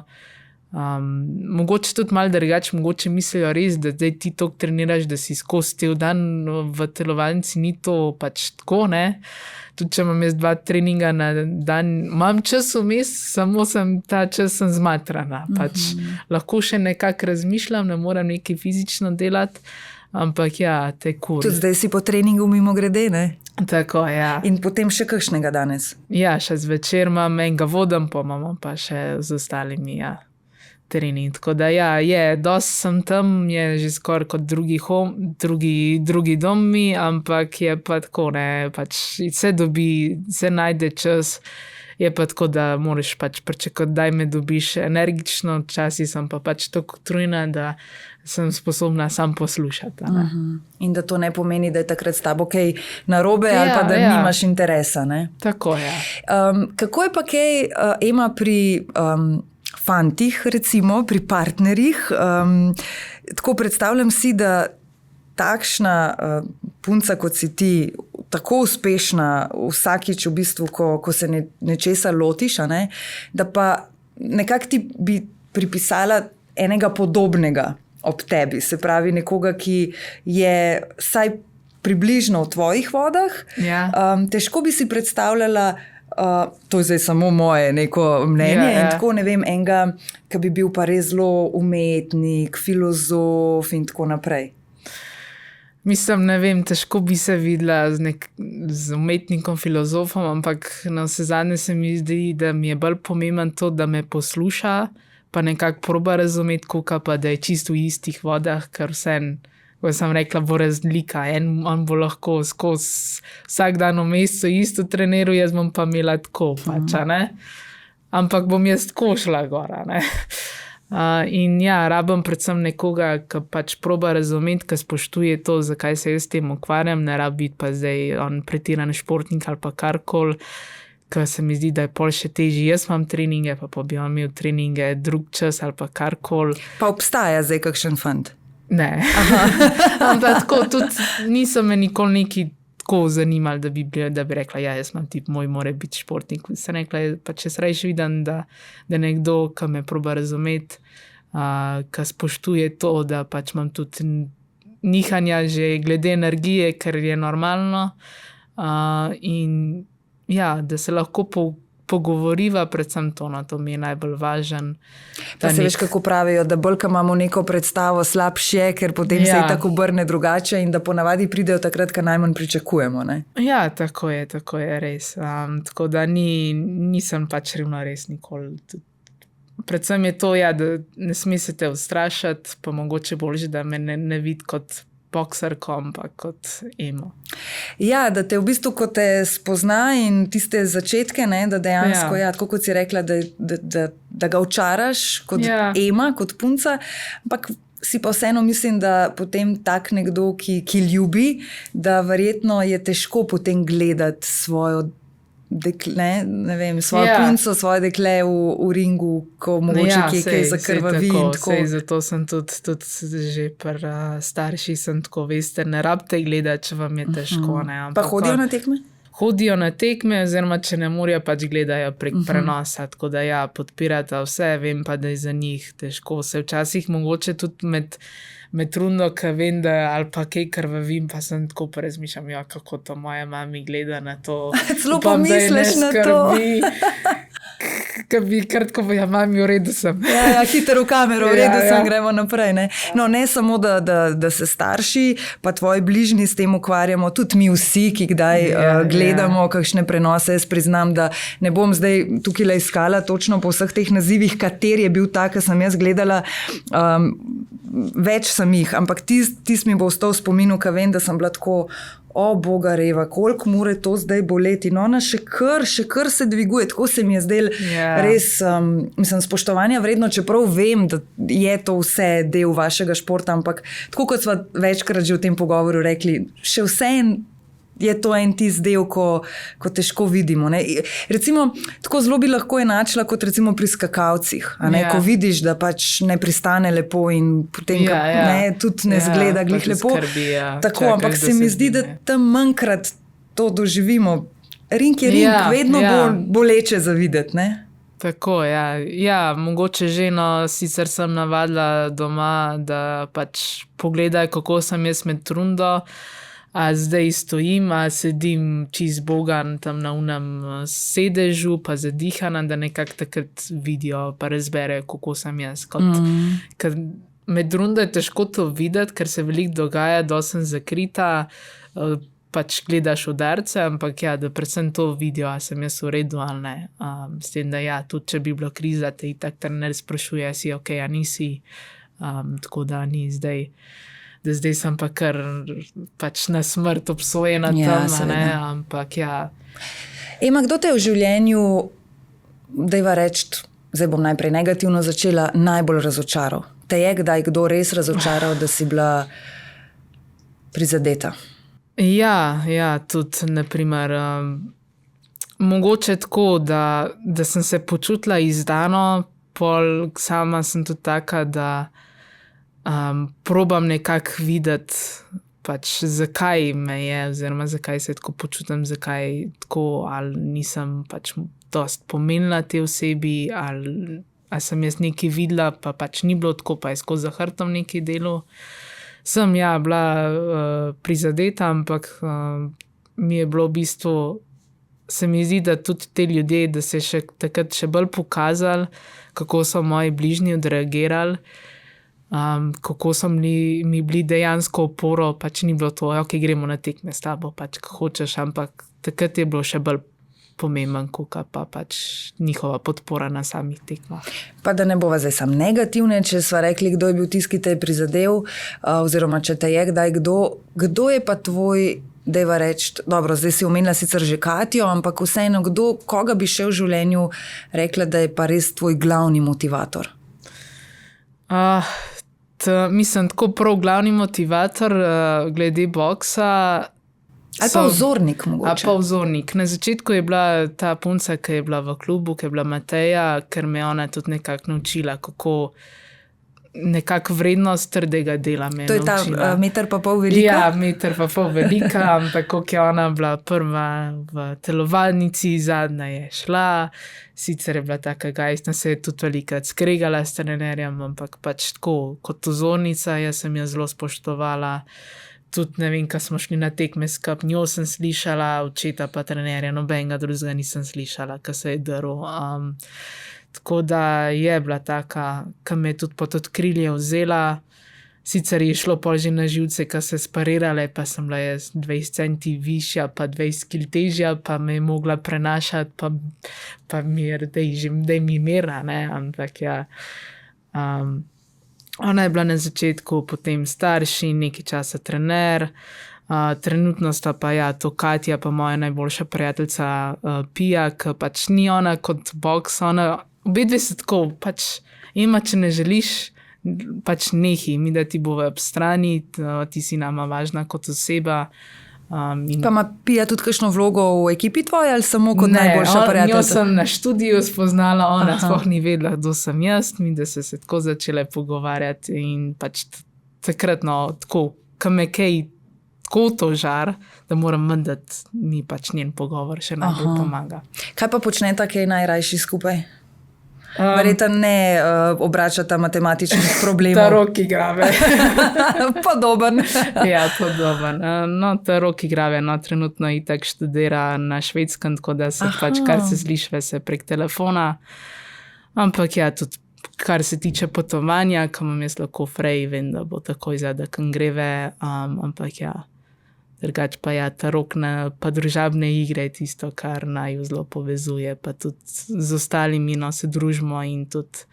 Mogoče tudi malo drugače, mogoče mislijo res, da zdaj ti toliko treniraš, da si skozi cel dan v telovadnici, ni to pač tako, ne. Tudi če imam jaz 2 treninga na dan, imam čas vmes, samo ta čas sem zmatrana. Pač lahko še nekako razmišljam, ne moram nekaj fizično delati, ampak ja, te kur. Tudi zdaj si po treningu mimogrede, ne? Tako, ja. In potem še kakšnega danes? Ja, še zvečer imam enega vodim, pa imam pa še z ostalimi, ja, trening. Tako da ja, dosti sem tam, je že skoraj kot drugi domi, ampak je pa tako, ne, pač se najde čas, je pa tako, da moraš pač pričakati, daj me dobiš energično, včasih sem pa pač tako utrujena, da sem sposobna sam poslušati. In da to ne pomeni, da je takrat s tabo kaj narobe ali pa da nimaš interesa, ne? Tako, ja. Kako je pa kaj, Ema, pri fantih, recimo, pri partnerjih? Tako predstavljam si, da takšna punca, kot si ti, tako uspešna vsakič v bistvu, ko se nečesa lotiš, ne, da pa nekako ti bi pripisala enega podobnega ob tebi, se pravi nekoga, ki je vsaj približno v tvojih vodah. Ja. Težko bi si predstavljala, to je zdaj samo moje neko mnenje, in tako, ne vem, enega, ki bi bil pa res zelo umetnik, filozof in tako naprej. Mislim, ne vem, težko bi se videla z umetnikom, filozofom, ampak na vse zadnje se mi zdi, da mi je bolj pomemben to, da me posluša, pa nekako proba razumeti, koliko pa da je čisto v istih vodah, ker ko sem rekla, bo razlika. On bo lahko skozi vsak dan v mesecu isto treniral, jaz bom pa imela tako, pač, ne. Ampak bom jaz tako šla gora, ne. In ja, rabim predvsem nekoga, ki pač proba razumeti, ki spoštuje to, zakaj se jaz s tem ukvarjam, ne rabi biti pa zdaj on pretiran športnik ali pa karkoli, ker se mi zdi, da je pol še težji. Jaz imam treninge, pa bi on imel treninge drug čas ali pa karkoli. Pa obstaja zdaj kakšen fant? Ne. Ampak tako, tudi nisem me nikoli neki tako zanimali, da bi rekla, ja, jaz imam tip, moj mora biti športnik. Sem rekla, pa če se rajš vidim, da nekdo, ki me proba razumeti, ki spoštuje to, da pač imam tudi nihanja že glede energije, ker je normalno, in ja, da se lahko pogovoriva, predvsem to, no, to mi je najbolj važen. Pa se veš, kako pravijo, da bolj, ko imamo neko predstavo, slabše, ker potem se tako obrne drugače in da ponavadi pridejo takrat, ko najmanj pričakujemo, ne? Ja, tako je res. Tako da nisem pač res nikoli. Predvsem je to, ja, da ne sme se te ustrašati, pa mogoče boljše, da me ne vidi kot boksarko, ampak kot Emo. Ja, da te v bistvu, ko te spozna in tiste začetke, ne, da dejansko, ja, tako kot si rekla, da ga očaraš kot Ema, kot punca, ampak si pa vseeno mislim, da potem tak nekdo, ki ljubi, da verjetno je težko potem gledati svojo dekle, ne vem, svojo punco, svoje dekle v ringu, ko mogoče kaj zakrvavi. Zato sem tudi že starši, sem tako, veste, ne rabite gledati, če vam je težko. Pa hodijo na tekme? Hodijo na tekme, oziroma če ne morajo, pač gledajo prek prenosa, tako da podpirata vse, vem pa, da je za njih težko. Se včasih mogoče tudi med rundo, ki vem, da ali pa kaj krvavim, pa sem tako razmišljam, kako to moja mami gleda na to. Celo pomisliš na to. Kaj bi kratko povedal, mami, v redu sem. Ja, hiter v kamero, v redu sem, gremo naprej. Ne? No, ne samo, da se starši, pa tvoji bližnji s tem ukvarjamo, tudi mi vsi, ki kdaj gledamo kakšne prenose. Jaz priznam, da ne bom zdaj tukaj iskala točno po vseh teh nazivih, kateri je bil ta, ki sem jaz gledala. Več sem jih, ampak tis mi bo ostal v spominu, ka vem, da sem bila tako, o boga reva, koliko more to zdaj boleti. No, ona še kar se dviguje, tako se mi je zdel res, mislim, spoštovanja vredno, čeprav vem, da je to vse del vašega športa, ampak tako kot sva večkrat že v tem pogovoru rekli, še vseeno je to en tisti del, ko težko vidimo. Ne? Recimo, tako zelo bi lahko enačila kot recimo pri skakavcih, ko vidiš, da pač ne pristane lepo in potem tudi ne zgleda glih lepo. Skrbi, tako, ampak se mi zdi, da tam manjkrat to doživimo. Ring je ring, vedno bolj boleče za videti, ne? Tako, mogoče že, sicer sem navadila doma, da pač pogledaj, kako sem jaz med rundo, a zdaj stojim, a sedim čist bogan tam na unem sedežu, pa zadihana, da nekako takrat vidijo, pa razberejo, kako sem jaz. Ker med rundo je težko to videti, ker se veliko dogaja, dosti sem zakrita, pač gledaš udarce, ampak da predvsem to vidijo, a sem jaz v redu ali ne. S tem, da tudi če bi bilo kriza, te itak trener sprašuje, si ok, a nisi, tako da ni zdaj. Da zdaj sem pa kar pač na smrt obsojena tam, ampak Ema, kdo te je v življenju, dajva reči, zdaj bom najprej negativno začela, najbolj razočaral? Te je kdaj kdo res razočaral, da si bila prizadeta? Tudi, naprimer, mogoče tako, da sem se počutila izdano, pol sama sem tudi taka, da probam nekako videti, pač zakaj me je, oziroma zakaj se tako počutim, zakaj tako, ali nisem pač dost pomenila te osebi, ali sem jaz nekaj videla, pa pač ni bilo tako, pa je skozi za hrbtom nekaj delo. Sem bila prizadeta, ampak mi je bilo v bistvu, se mi zdi, da tudi te ljudje, da se je takrat še bolj pokazali, kako so moji bližnji odreagirali, kako so mi bili dejansko oporo, pač ni bilo to, ok, gremo na tekme s tabo, pač ko hočeš, ampak takrat je bilo še bolj pomemben, kot pa pač njihova podpora na samih tekmah. Pa da ne bova zdaj sam negativne, če sva rekli, kdo je bil tisti, ki te je prizadel, oziroma če te je kdaj kdo je pa tvoj, dajva reči, dobro, zdaj si omenila sicer že Katjo, ampak vseeno, koga bi še v življenju rekla, da je pa res tvoj glavni motivator? Mislim, tako prav glavni motivator glede boksa. Ali pa vzornik mogoče. Ali pa vzornik. Na začetku je bila ta punca, ki je bila v klubu, ki je bila Mateja, ker me je ona tudi nekako naučila, kako nekako vrednost trdega dela me je naučila. To je ta meter pa pol velika? Meter pa pol velika, ampak kako je ona bila prva v telovadnici, zadnja je šla, sicer je bila taka gajstna, se je tudi velikrat skregala s trenerjem, ampak pač tako, kot vzornica, jaz sem jo zelo spoštovala. Tudi ne vem, ko smo šli na tekme skup, njo sem slišala, očeta pa trenerja, nobenega drugega nisem slišala, ko se je drl. Tako da je bila taka, ki me je tudi pod odkrilje vzela. Sicer je šlo pol že na živce, ko se sparirale, pa sem bila jaz 20 centi višja, pa 20 kil težja, pa me je mogla prenašati, pa mir, dej mi mira, ne, ampak ona je bila na začetku, potem starši, nekaj časa trener, trenutno sta pa to Katja, pa moja najboljša prijateljica Pija, ki pač ni ona kot boks, ona, obedve se tako, pač Ema, če ne želiš, pač nehi, mi da ti bova ob strani, ti si nama važna kot oseba, Pa ima Pija tudi kakšno vlogo v ekipi tvoje ali samo kot najboljša prijateljica? Njo sem na študiju spoznala, ona sploh ni vedela, kdo sem jaz, mi da se tako začele pogovarjati in pač takrat, tako, ko me kaj tako to žar, da moram mendati, mi pač njen pogovor še najbolj pomaga. Kaj pa počneta, kaj najrajši skupaj? Verjetno ne obračata matematičnih problemov. Ta Rok igrave. Podoben. Ja, podoben. Ta Rok igrave, trenutno itak študira na Švedskem, tako da se pač, kar se slišve, se prek telefona. Ampak ja, tudi kar se tiče potovanja, ko imam jaz lahko frej, vem, da bo takoj zadek greve, ampak ja, drugač pa ja, ta Rok pa družabne igre je tisto, kar naju zelo povezuje, pa tudi z ostalimi se družimo in tudi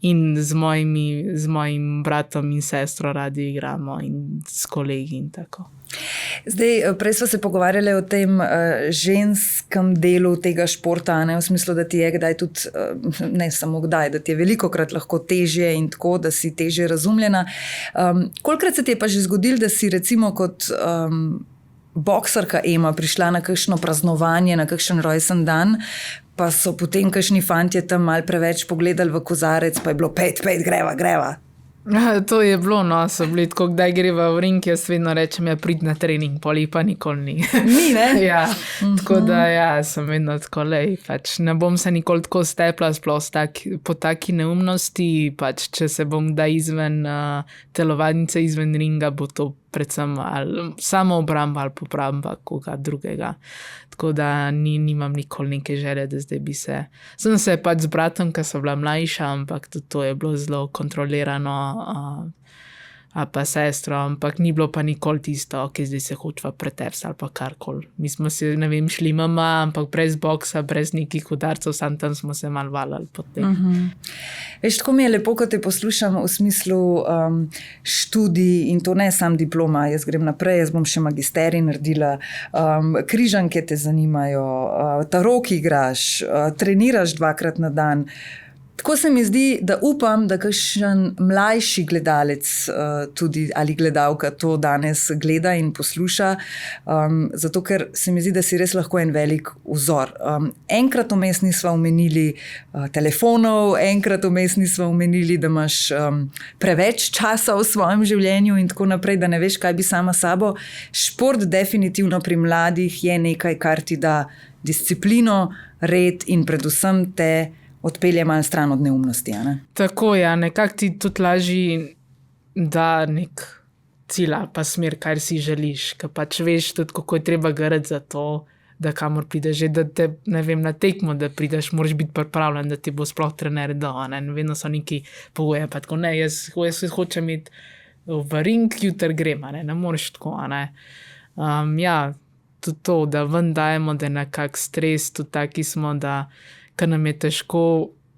in z mojim bratom in sestro radi igramo in s kolegi in tako. Zdaj, prej smo se pogovarjali o tem ženskem delu tega športa, v smislu, da ti je kdaj tudi, ne samo kdaj, da ti je velikokrat lahko težje in tako, da si težje razumljena. Kolikrat se ti je pa že zgodilo, da si recimo kot boksarka Ema prišla na kakšno praznovanje, na kakšen rojsten dan, pa so potem kakšni fantje tam malo preveč pogledali v kozarec, pa je bilo pet, greva. To je bilo, so bili tako, kdaj greva v ring, jaz vedno rečem, prid na trening, poli pa nikoli ni. Ni, ne? Ja, tako da sem vedno tako, pač ne bom se nikoli tako stepla, sploh po taki neumnosti, pač če se bom kdaj izven telovadnice, izven ringa, bo to predvsem ali samo obramba ali popramba koga drugega. Tako da nimam nikoli neke želje, da zdaj bi sem se pač z bratom, ko so bila mlajša, ampak tudi to je bilo zelo kontrolirano, pa sestro, ampak ni bilo pa nikoli tisto, zdaj se hočeva pretepsti ali pa karkoli. Mi smo se, ne vem, šli mama, ampak brez boksa, brez nekih udarcev, sam tam smo se malo valjali potem. Veš, tako mi je lepo, ko te poslušam v smislu študij in to ne sam diploma, jaz grem naprej, jaz bom še magisterij naredila, križanke te zanimajo, ta Rok igraš, treniraš 2-krat na dan. Tako se mi zdi, da upam, da kakšen mlajši gledalec tudi ali gledalka to danes gleda in posluša, zato ker se mi zdi, da si res lahko en velik vzor. Enkrat vmes nisva omenili telefonov, enkrat vmes nisva omenili, da imaš preveč časa v svojem življenju in tako naprej, da ne veš, kaj bi sama sabo. Šport definitivno pri mladih je nekaj, kar ti da disciplino, red in predvsem te odpelje malo stran od neumnosti. Ne? Tako, ja, nekako ti tudi lažje da nek cilj pa smer, kar si želiš, ker pač veš tudi, kako je treba garati za to, da kamor prideš, že da te, ne vem, na tekmo, da prideš, moraš biti pripravljen, da ti bo sploh trener dal, ne, vedno so neki pogoje, pa tako, ne, jaz hočem iti v ring, jutri grem, ne moreš tako, ne. Ja, tudi to, da ven dajemo, da je nekak stres, tudi taki smo, da ker nam je težko,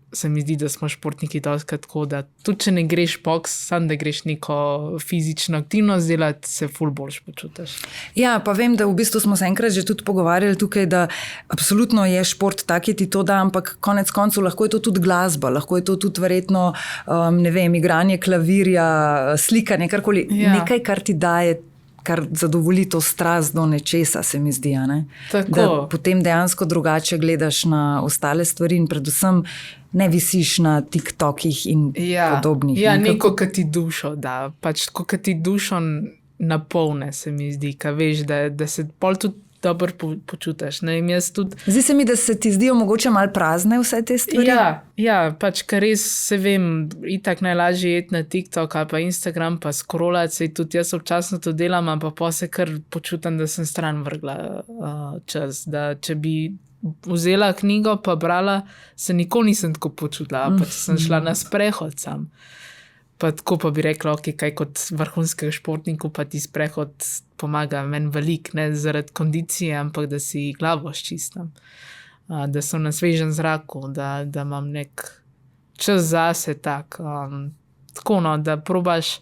se mi zdi, da smo športniki dostikrat tako, da tudi če ne greš boks, samo da greš neko fizično aktivnost delati, se ful boljš počutiš. Ja, pa vem, da v bistvu smo se enkrat že tudi pogovarjali tukaj, da absolutno je šport tak, ti to da, ampak konec koncev lahko je to tudi glasba, lahko je to tudi verjetno, ne vem, igranje klavirja, slikanje, karkoli, nekaj, kar ti daje, kar zadovolji to strast do nečesa, se mi zdi, ne? Da potem dejansko drugače gledaš na ostale stvari in predvsem ne visiš na TikTokih in podobnih. Ja, neko, ki ti dušo da, pač tako, ki ti dušo napolne, se mi zdi, ka veš, da se pol tudi dobro počutiš. Zdi se mi, da se ti zdijo mogoče malo prazne vse te stvari. Ja, pač kar res se vem, itak najlažje je iti na TikTok ali pa Instagram pa scrollati, sej tudi jaz občasno to delam, pa pa se kar počutim, da sem stran vrgla čas, da če bi vzela knjigo pa brala, se nikoli nisem tako počutila, pa če sem šla na sprehod sam. Pa tako pa bi rekla, kaj kot vrhunskega športnika pa ti sprehod pomaga meni veliko, ne zaradi kondicije, ampak da si glavo ščistam, da sem na svežem zraku, da imam nek čas zase tak. Tako, da probaš,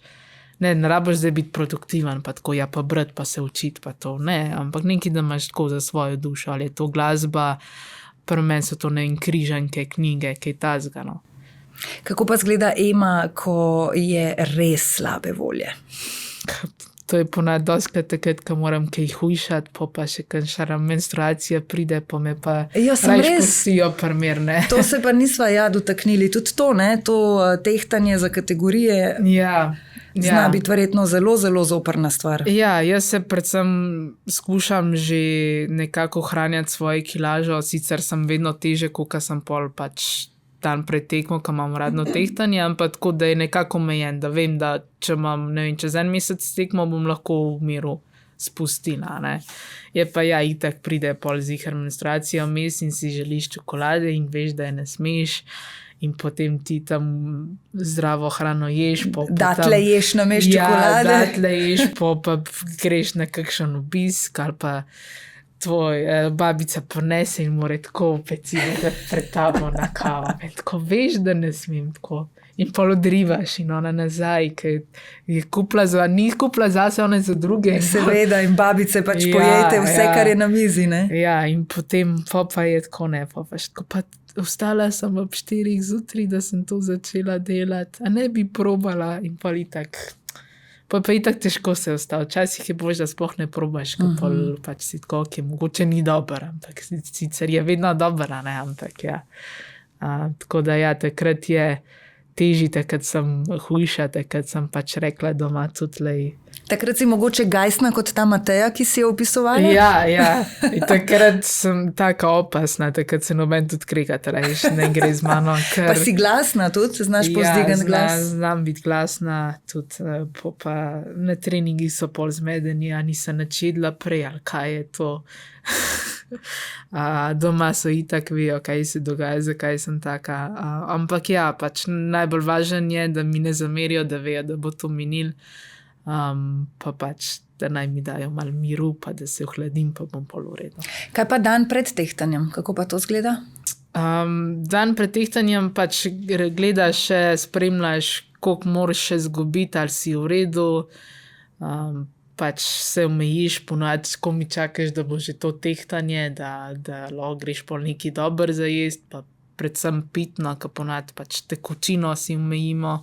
ne rabiš zdaj biti produktiven, pa tako, pa brati, pa se učiti, pa to, ne, ampak nekaj, da imaš tako za svojo dušo, ali je to glasba, pri meni so to ne križanke, knjige, kaj tazga, no. Kako pa izgleda Ema, ko je res slabe volje? to je ponad doskrat takrat, ko moram kaj hujšati, pa še kanšara menstruacija pride, pa me pa rajš pustijo primerne. To se pa nisva dotaknili. Tudi to, ne, to tehtanje za kategorije zna biti verjetno zelo, zelo zoprna stvar. Ja, jaz se predvsem skušam že nekako ohranjati svojo kilažo, sicer sem vedno teže, kot sem pol pač dan pred tekmo, ko imam radno tehtanje, ampak tako, da je nekako omejen, da vem, da če imam, ne vem, čez en mesec tekmo, bom lahko v miru spustila, ne. Je pa itak pride pol ziher menstruacija vmes in si želiš čokolade in veš, da je ne smeš in potem ti tam zdravo hrano ješ. Datle ješ namesto čokolade. Ja, datle ješ, pa greš na kakšen obisk ali pa tvoj babica ponese in more tako pecivo, da pred tabo na kava. Tako veš, da ne smem tako. In pol odrivaš in ona nazaj, ker je ni kupla zase, ona je za druge. Seveda, in babice pač pojete vse, kar je na mizi, ne? Ja, in potem pa je tako ne, pa tako pa vstala sem ob 4 zjutraj, da sem to začela delati, a ne bi probala in pol itak. Pa itak težko se je vstal. Včasih je bož, da sploh ne probaš, ko pol pač si tako, ki mogoče ni dober, ampak sicer je vedno dober, ne, ampak ja. Tako da takrat je težji, takrat sem hujša, takrat sem pač rekla doma tudi lej. Takrat si mogoče gajsna kot ta Mateja, ki si jo opisovala? Ja. In takrat sem taka opasna, takrat se noben tudi kregati rajš, ne gre z mano. Pa si glasna tudi, znaš povzdigati glas? Ja, znam biti glasna, tudi pa na treningi so pol zmedeni, a nisem načedla prej, ali kaj je to. Doma so itak vejo, kaj se dogaja, zakaj sem taka. Ampak ja, pač najbolj važen je, da mi ne zamerijo, da vejo, da bo to minil. Pa pač, da naj mi dajo malo miru, pa da se ohladim, pa bom pol v redu. Kaj pa dan pred tehtanjem? Kako pa to zgleda? Dan pred tehtanjem pač gledaš, spremljaš, koliko moraš še zgubiti, ali si v redu, pač se omejiš, ponavadi, ko mi čakaš, da bo že to tehtanje, da lahko greš pol nekaj dober za jest, pa predvsem pitno, ko ponavadi pač tekočino si omejimo.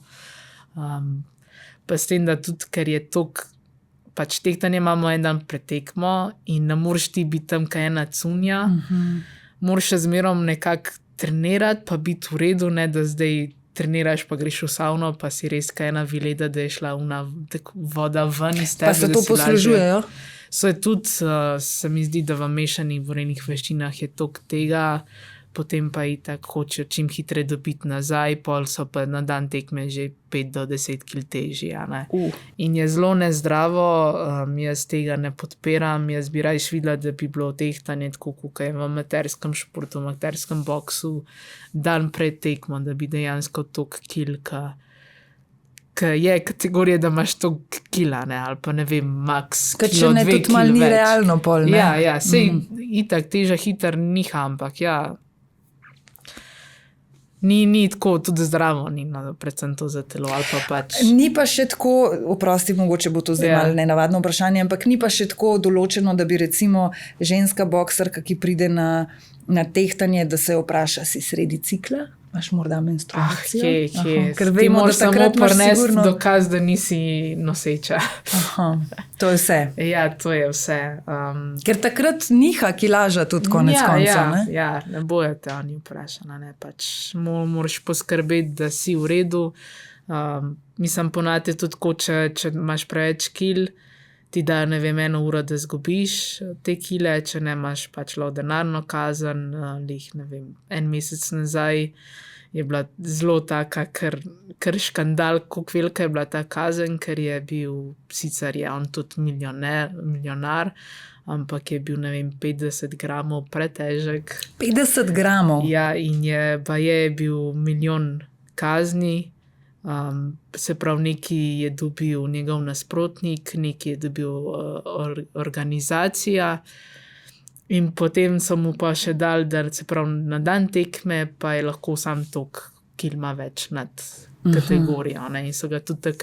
Pa s tem, da tudi, ker je tok, pač tehtanje imamo en dan pred tekmo in ne moreš ti biti tam kaj ena cunja. Moraš še zmerom nekako trenirati, pa biti v redu, ne da zdaj treniraš, pa greš v savno, pa si res kaj ena vileda, da je šla voda ven iz tebe. Pa se to poslužujejo? So je tudi, se mi zdi, da v mešanih vorenih veščinah je tok tega, potem pa itak hočejo čim hitreje dobiti nazaj, pol so pa na dan tekme že 5 do 10 kil težji. In je zelo nezdravo, jaz tega ne podpiram, jaz bi rajš videla, da bi bilo tehtanje tako, kot je v amaterskem športu, v amaterskem boksu, dan pred tekmo, da bi dejansko toliko kil, ki je kategorija, da imaš toliko kila, ne, ali pa ne vem, max kilo, 2 kil več. Če ne, tudi malo ni realno pol, ne? Ja, sej itak teža hiter niha, ampak ja, Ni tako tudi zdravo, ni predvsem to za telo ali pa pač. Ni pa še tako, oprosti, mogoče bo to zdaj malo nenavadno vprašanje, ampak ni pa še tako določeno, da bi recimo ženska boksarka, ki pride na tehtanje, da se vpraša, si sredi cikla? Imaš morda menstruacijo? Kje. Ker vemo, da samo prinesti dokaz, da nisi noseča. To je vse. Ja, to je vse. Ker takrat niha kilaža tudi konec konca. Ne bojo te oni vprašana, ne, pač moraš poskrbeti, da si v redu. Mislim, ponavadi tudi tako, če imaš preveč kil, ti dajo, ne vem, 1 uro, da zgubiš te kile, če ne imaš pač lahko denarno kazen, ne vem, 1 mesec nazaj je bila zelo taka, kar škandal, koliko velika je bila ta kazen, ker je bil, sicer je on tudi milijonar, ampak je bil, ne vem, 50 gramov pretežek. 50 gramov? Ja, in je bil 1 milijon kazni. Se pravi, neki je dobil njegov nasprotnik, neki je dobil organizacija in potem so mu pa še dali, da se pravi na dan tekme pa je lahko sam toliko kil ima več nad kategorijo, ne? In so ga tudi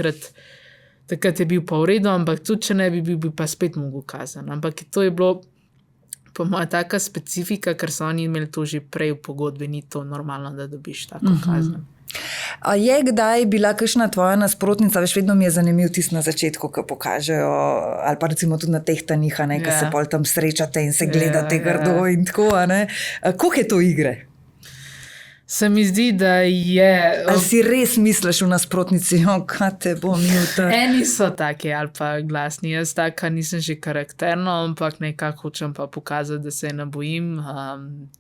takrat je bil pa v redu, ampak tudi če ne bi bil pa spet mogel kazen, ampak to je bilo po moja taka specifika, ker so oni imeli to že prej v pogodbi, ni to normalno, da dobiš tako kazen. A je kdaj bila kakšna tvoja nasprotnica, veš, vedno mi je zanimiv tisti na začetku, ko pokažejo, ali pa recimo tudi na tehtanih, ko se pol tam srečate in se gledate grdo in tako, koliko je to igre? Se mi zdi, da je... Ali si res misliš v nasprotnici, kaj te bo minuta? Eni so taki ali pa glasni, jaz taka nisem že karakterno, ampak nekako hočem pa pokazati, da se ne bojim.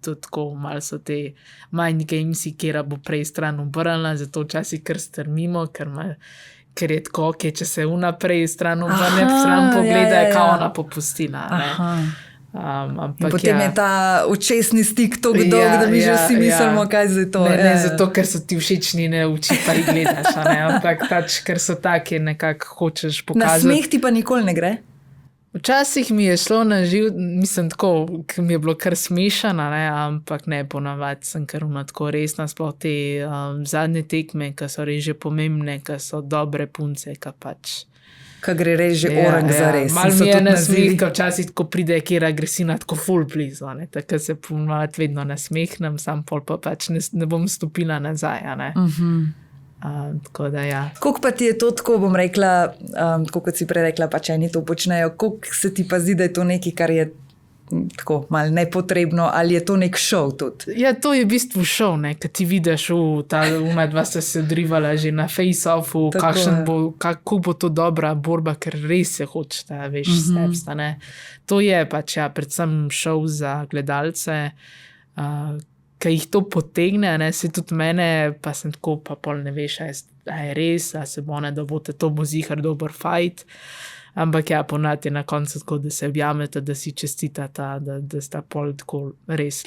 Tudi tako malo so te mind gamesi, kjera bo prej stran obrnila, zato včasih kar strmimo, ker je tako, če se vnaprej stran obrne, stran pogleda, kao ona popustila. Potem je ta očesni stik tako dolg, da mi že vsi mislimo, kaj za to. Ne zato, ker so ti všečni, ne uči pa jih gledaš, ampak ker so taki, nekako hočeš pokazati. Na smeh ti pa nikoli ne gre? Včasih mi je šlo na živ, mislim tako, ker mi je bilo kar smešano, ampak ne, ponavadi sem kar tako resna, sploh te zadnje tekme, ki so res že pomembne, ki so dobre punce, ki pač... Ko gre res že orang za res. Malo mi je nasmeh, ko včasih tako pride kjer agresivna, tako full blizu, tako se ponovadi vedno nasmehnem, sam pol pa pač ne bom stopila nazaj, tako da ja. Koliko pa ti je to tako, bom rekla, tako kot si prej rekla, pač eni to počnejo, koliko se ti pa zdi, da je to nekaj, kar je tako malo nepotrebno, ali je to nek šov tudi? Ja, to je v bistvu šov, ker ti vidiš, ona dva sta se odrivala že na face-offu, kako bo to dobra borba, ker res se hočeta, veš, stepsta, ne. To je pač, predvsem šov za gledalce, ki jih to potegne, se tudi mene, pa sem tako, pa pol ne veš, a je res, a se bo ne, da bote to bo zihar dober fight. Ampak ponavadi je na koncu tako, da se objamete, da si čestitata, da sta pol tako res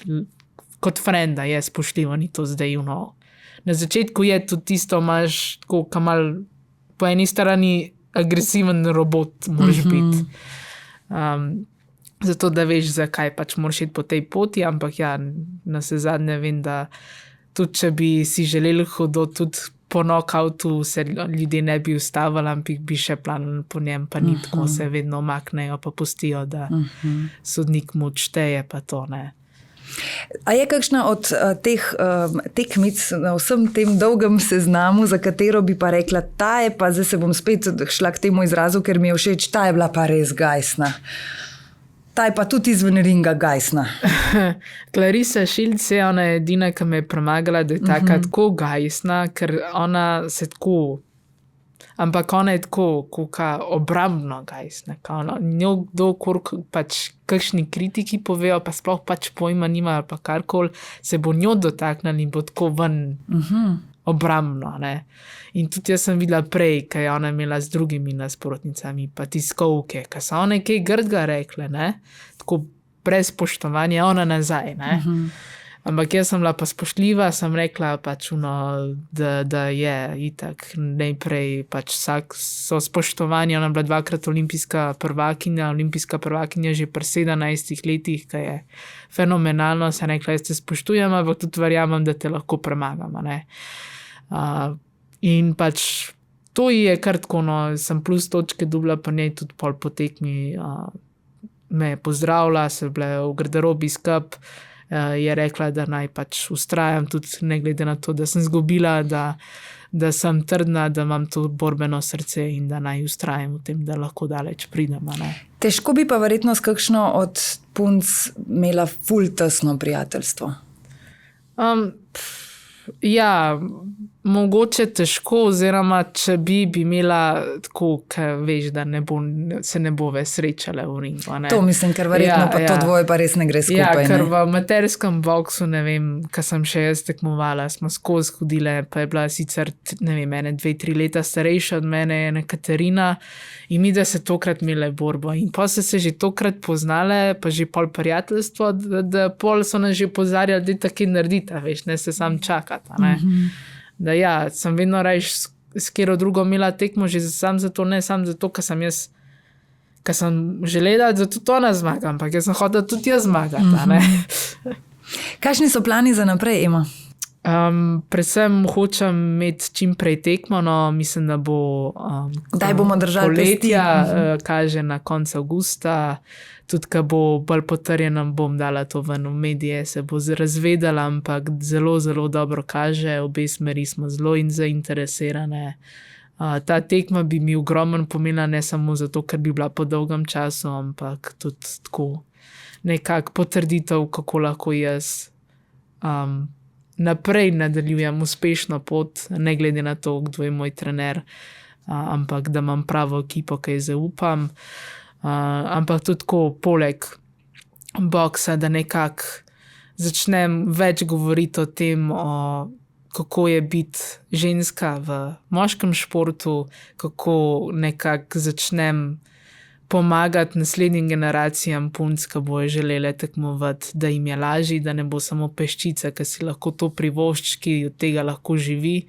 kot frenda, je spoštljivo, ni to zdaj, Na začetku je tudi tisto, imaš tako, kamal po eni strani agresiven robot moraš biti. Zato, da veš, zakaj pač moraš iti po tej poti, ampak na vsezadnje vem, da tudi če bi si želeli hudo, tudi po knockoutu se ljudje ne bi ustavili, ampak bi še planili po njem, pa ni tako, se vedno omaknejo, pa pustijo, da sodnik mu odšteje, pa to ne. A je kakšna od teh tekmic na vsem tem dolgem seznamu, za katero bi pa rekla, ta je pa, zdaj se bom spet šla k temu izrazu, ker mi je všeč, ta je bila pa res gajsna. Ta je pa tudi izven ringa gajsna. Clarissa Shields je ona edina, ki me je premagala, da je tako gajsna, ker ona se tako, ampak ona je tako obrambno gajsna. Njo kdorkoli pač kakšni kritiki povejo, pa sploh pač pojma nima ali pa karkoli, se bo njo dotaknili in bo tako ven obrambno. In tudi jaz sem videla prej, kaj je ona imela z drugimi nasprotnicami, pa tiskovke, kaj so one kaj grdga rekle, tako brez spoštovanja, ona nazaj. Ampak jaz sem bila pa spoštljiva, sem rekla pač da je itak najprej pač vsak so spoštovanje, ona bila 2-krat olimpijska prvakinja že pri 17 letih, kaj je fenomenalno, sem rekla, jaz te spoštujem, ampak tudi verjamem, da te lahko premagam, in pač to je kar tako, sem plus točke dobila, pa njej tudi pol po tekmi me je pozdravila, se bile v garderobi skup, je rekla, da naj pač ustrajam tudi ne glede na to, da sem zgubila, da sem trdna, da imam to borbeno srce in da naj ustrajam v tem, da lahko daleč pridem. Težko bi pa verjetno s kakšno od punc imela ful tesno prijateljstvo. Mogoče težko, oziroma če bi imela tako, ker veš, da se ne bo več srečala v ringu. To mislim, ker verjetno pa to dvoje pa res ne gre skupaj. Ker v amaterskem boksu, ne vem, ko sem še jaz tekmovala, smo skozi hodile, pa je bila sicer, ne vem, 2-3 leta starejša od mene, Katarina, in mi da se tokrat imele borbo. In pa so se že tokrat poznale, pa že pol prijateljstvo, da pol so nas že pozarjali, da je tako naredita, veš, ne se sam čakata, Da sem vedno rajš s kjero drugo imela tekmo, že sam zato, ne sam zato, ker sem jaz, ker sem želela, da tudi ona zmaga, ampak jaz sem hotela tudi jaz zmagati. Kakšni so plani za naprej, Ema? Predvsem hočem imeti čim prej tekmo, no, mislim, da bo Kdaj bomo držali poletja, kaže na koncu avgusta, tudi ko bo bolj potrjeno, bom dala to ven v medije, se bo razvedela, ampak zelo, zelo dobro kaže, obe smeri smo zelo zainteresirane. Ta tekma bi mi ogromno pomenila, ne samo zato, ker bi bila po dolgem času, ampak tudi tako nekako potrditev, kako lahko jaz naprej nadaljujem uspešno pot, ne glede na to, kdo je moj trener, ampak da imam pravo ekipo, ki ji zaupam. Ampak tudi tako, poleg boksa, da nekako začnem več govoriti o tem, kako je biti ženska v moškem športu, kako nekako začnem pomagati naslednjim generacijam punc, ki bojo želele tekmovati, da jim je lažje, da ne bo samo peščica, ki si lahko to privošči, ki od tega lahko živi,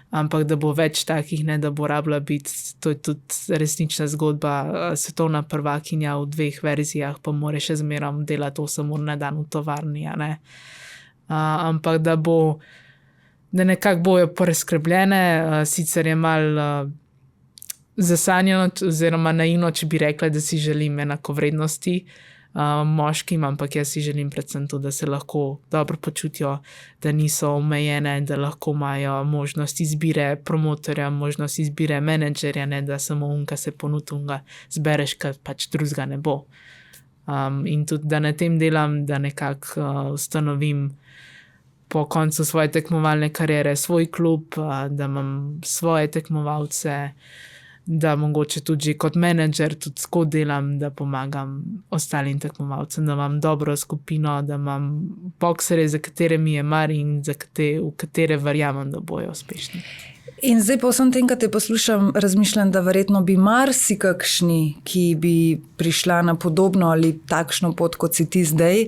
ampak da bo več takih, ne da bo rabila biti. To je tudi resnična zgodba, svetovna prvakinja v 2 verzijah, pa mora še zmerom delati 8 ur na dan v tovarni, ne. Ampak da nekako bojo preskrbljene, sicer je malo zasanjeno oziroma naivno, če bi rekla, da si želim enakovrednosti moškim, ampak jaz si želim predvsem to, da se lahko dobro počutijo, da niso omejene, da lahko imajo možnost izbire promotorja, možnost izbire menedžerja, ne da samo unka se ponudi, unga zbereš, ker pač drugega ne bo. In tudi, da na tem delam, da nekako ustanovim po koncu svoje tekmovalne kariere svoj klub, da imam svoje tekmovalce, da mogoče tudi kot menedžer tudi tako delam, da pomagam ostalim tekmovalcem, da imam dobro skupino, da imam bokserje, za katere mi je mar in v katere verjamem, da bojo uspešni. In zdaj po vsem tem, ko te poslušam, razmišljam, da verjetno bi marsikakšni, ki bi prišla na podobno ali takšno pot, kot si ti zdaj,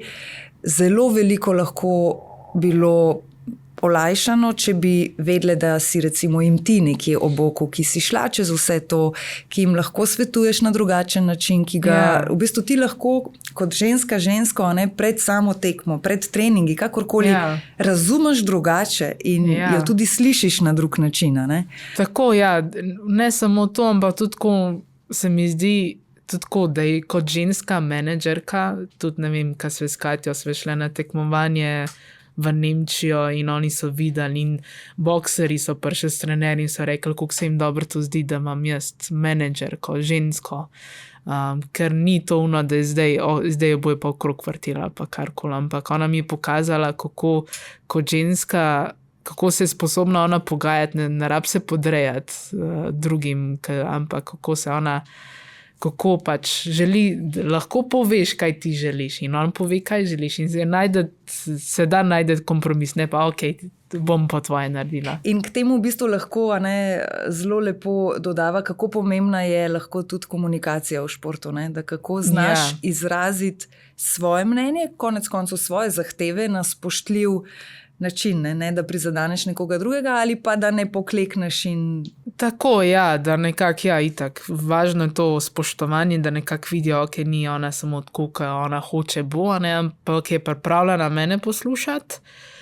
zelo veliko lahko bilo olajšano, če bi vedele, da si recimo jim ti nekje ob boku, ki si šla čez vse to, ki jim lahko svetuješ na drugačen način, ki ga v bistvu ti lahko kot žensko, ne, pred samo tekmo, pred treningi, kakorkoli razumeš drugače in jo tudi slišiš na drug način, ne? Tako, ne samo to, ampak tudi tako se mi zdi, tudi tako, da je kot ženska menedžerka, tudi ne vem, kaj sve s Katjo, sve šle na tekmovanje v Nemčijo in oni so videli in bokseri so prišli s trenerji in so rekli, kako se jim dobro to zdi, da imam jaz menedžerko, žensko, ker ni to ono, da je zdaj jo bojo pa okrog vrtila pa karkoli, ampak ona mi je pokazala, kako kot ženska, kako se je sposobna ona pogajati, ne rab se podrejati drugim, ampak kako se ona, kako pač želi, lahko poveš, kaj ti želiš in on pove, kaj želiš in se da najti kompromis, ne pa bom pa tvoje naredila. In k temu v bistvu lahko zelo lepo dodava, kako pomembna je lahko tudi komunikacija v športu, ne? Da kako znaš izraziti svoje mnenje, konec koncev svoje zahteve na spoštljiv način, ne da prizadaneš nekoga drugega ali pa da ne poklekneš in... Tako, da nekako, itak. Važno je to spoštovanje, da nekako vidijo, ni ona samo tako, kaj ona hoče bo, ne, ampak je pripravljena mene poslušati,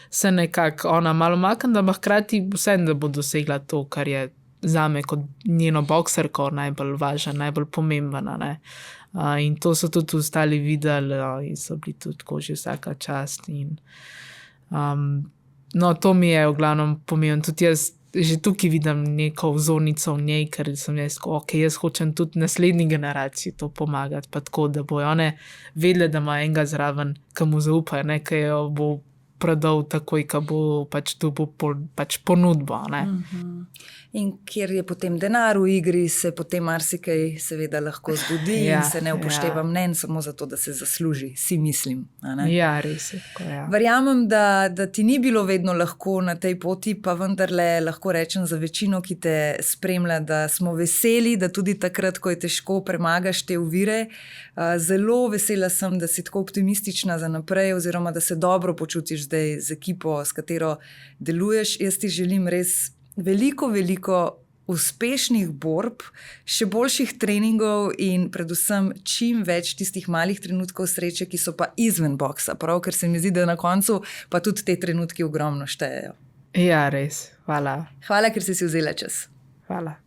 se nekako ona malo makne, da hkrati vsem, da bo dosegla to, kar je zame kot njeno bokserko najbolj važno, najbolj pomembno, ne. In to so tudi ostali videli in so bili tudi tako že vsaka čast in to mi je v glavnem pomembno. Tudi jaz že tukaj vidim neko vzornico v njej, ker sem jaz hočem tudi naslednji generaciji to pomagati, pa tako, da bojo one vedele, da ima enega zraven, ki mu zaupajo, ne, ki jo bo prodal takoj, ko bo pač dobil ponudbo, ne. In kjer je potem denar v igri, se potem marsikaj seveda lahko zgodi in se ne upošteva mnenj samo zato, da se zasluži, si mislim. Res je. Verjamem, da ti ni bilo vedno lahko na tej poti, pa vendarle lahko rečem za večino, ki te spremlja, da smo veseli, da tudi takrat, ko je težko, premagaš te ovire. Zelo vesela sem, da si tako optimistična za naprej oziroma da se dobro počutiš zdaj z ekipo, s katero deluješ. Jaz ti želim res veliko uspešnih borb, še boljših treningov in predvsem čim več tistih malih trenutkov sreče, ki so pa izven boksa, prav, ker se mi zdi, da na koncu pa tudi te trenutki ogromno štejejo. Ja, res. Hvala. Hvala, ker si vzela čas. Hvala.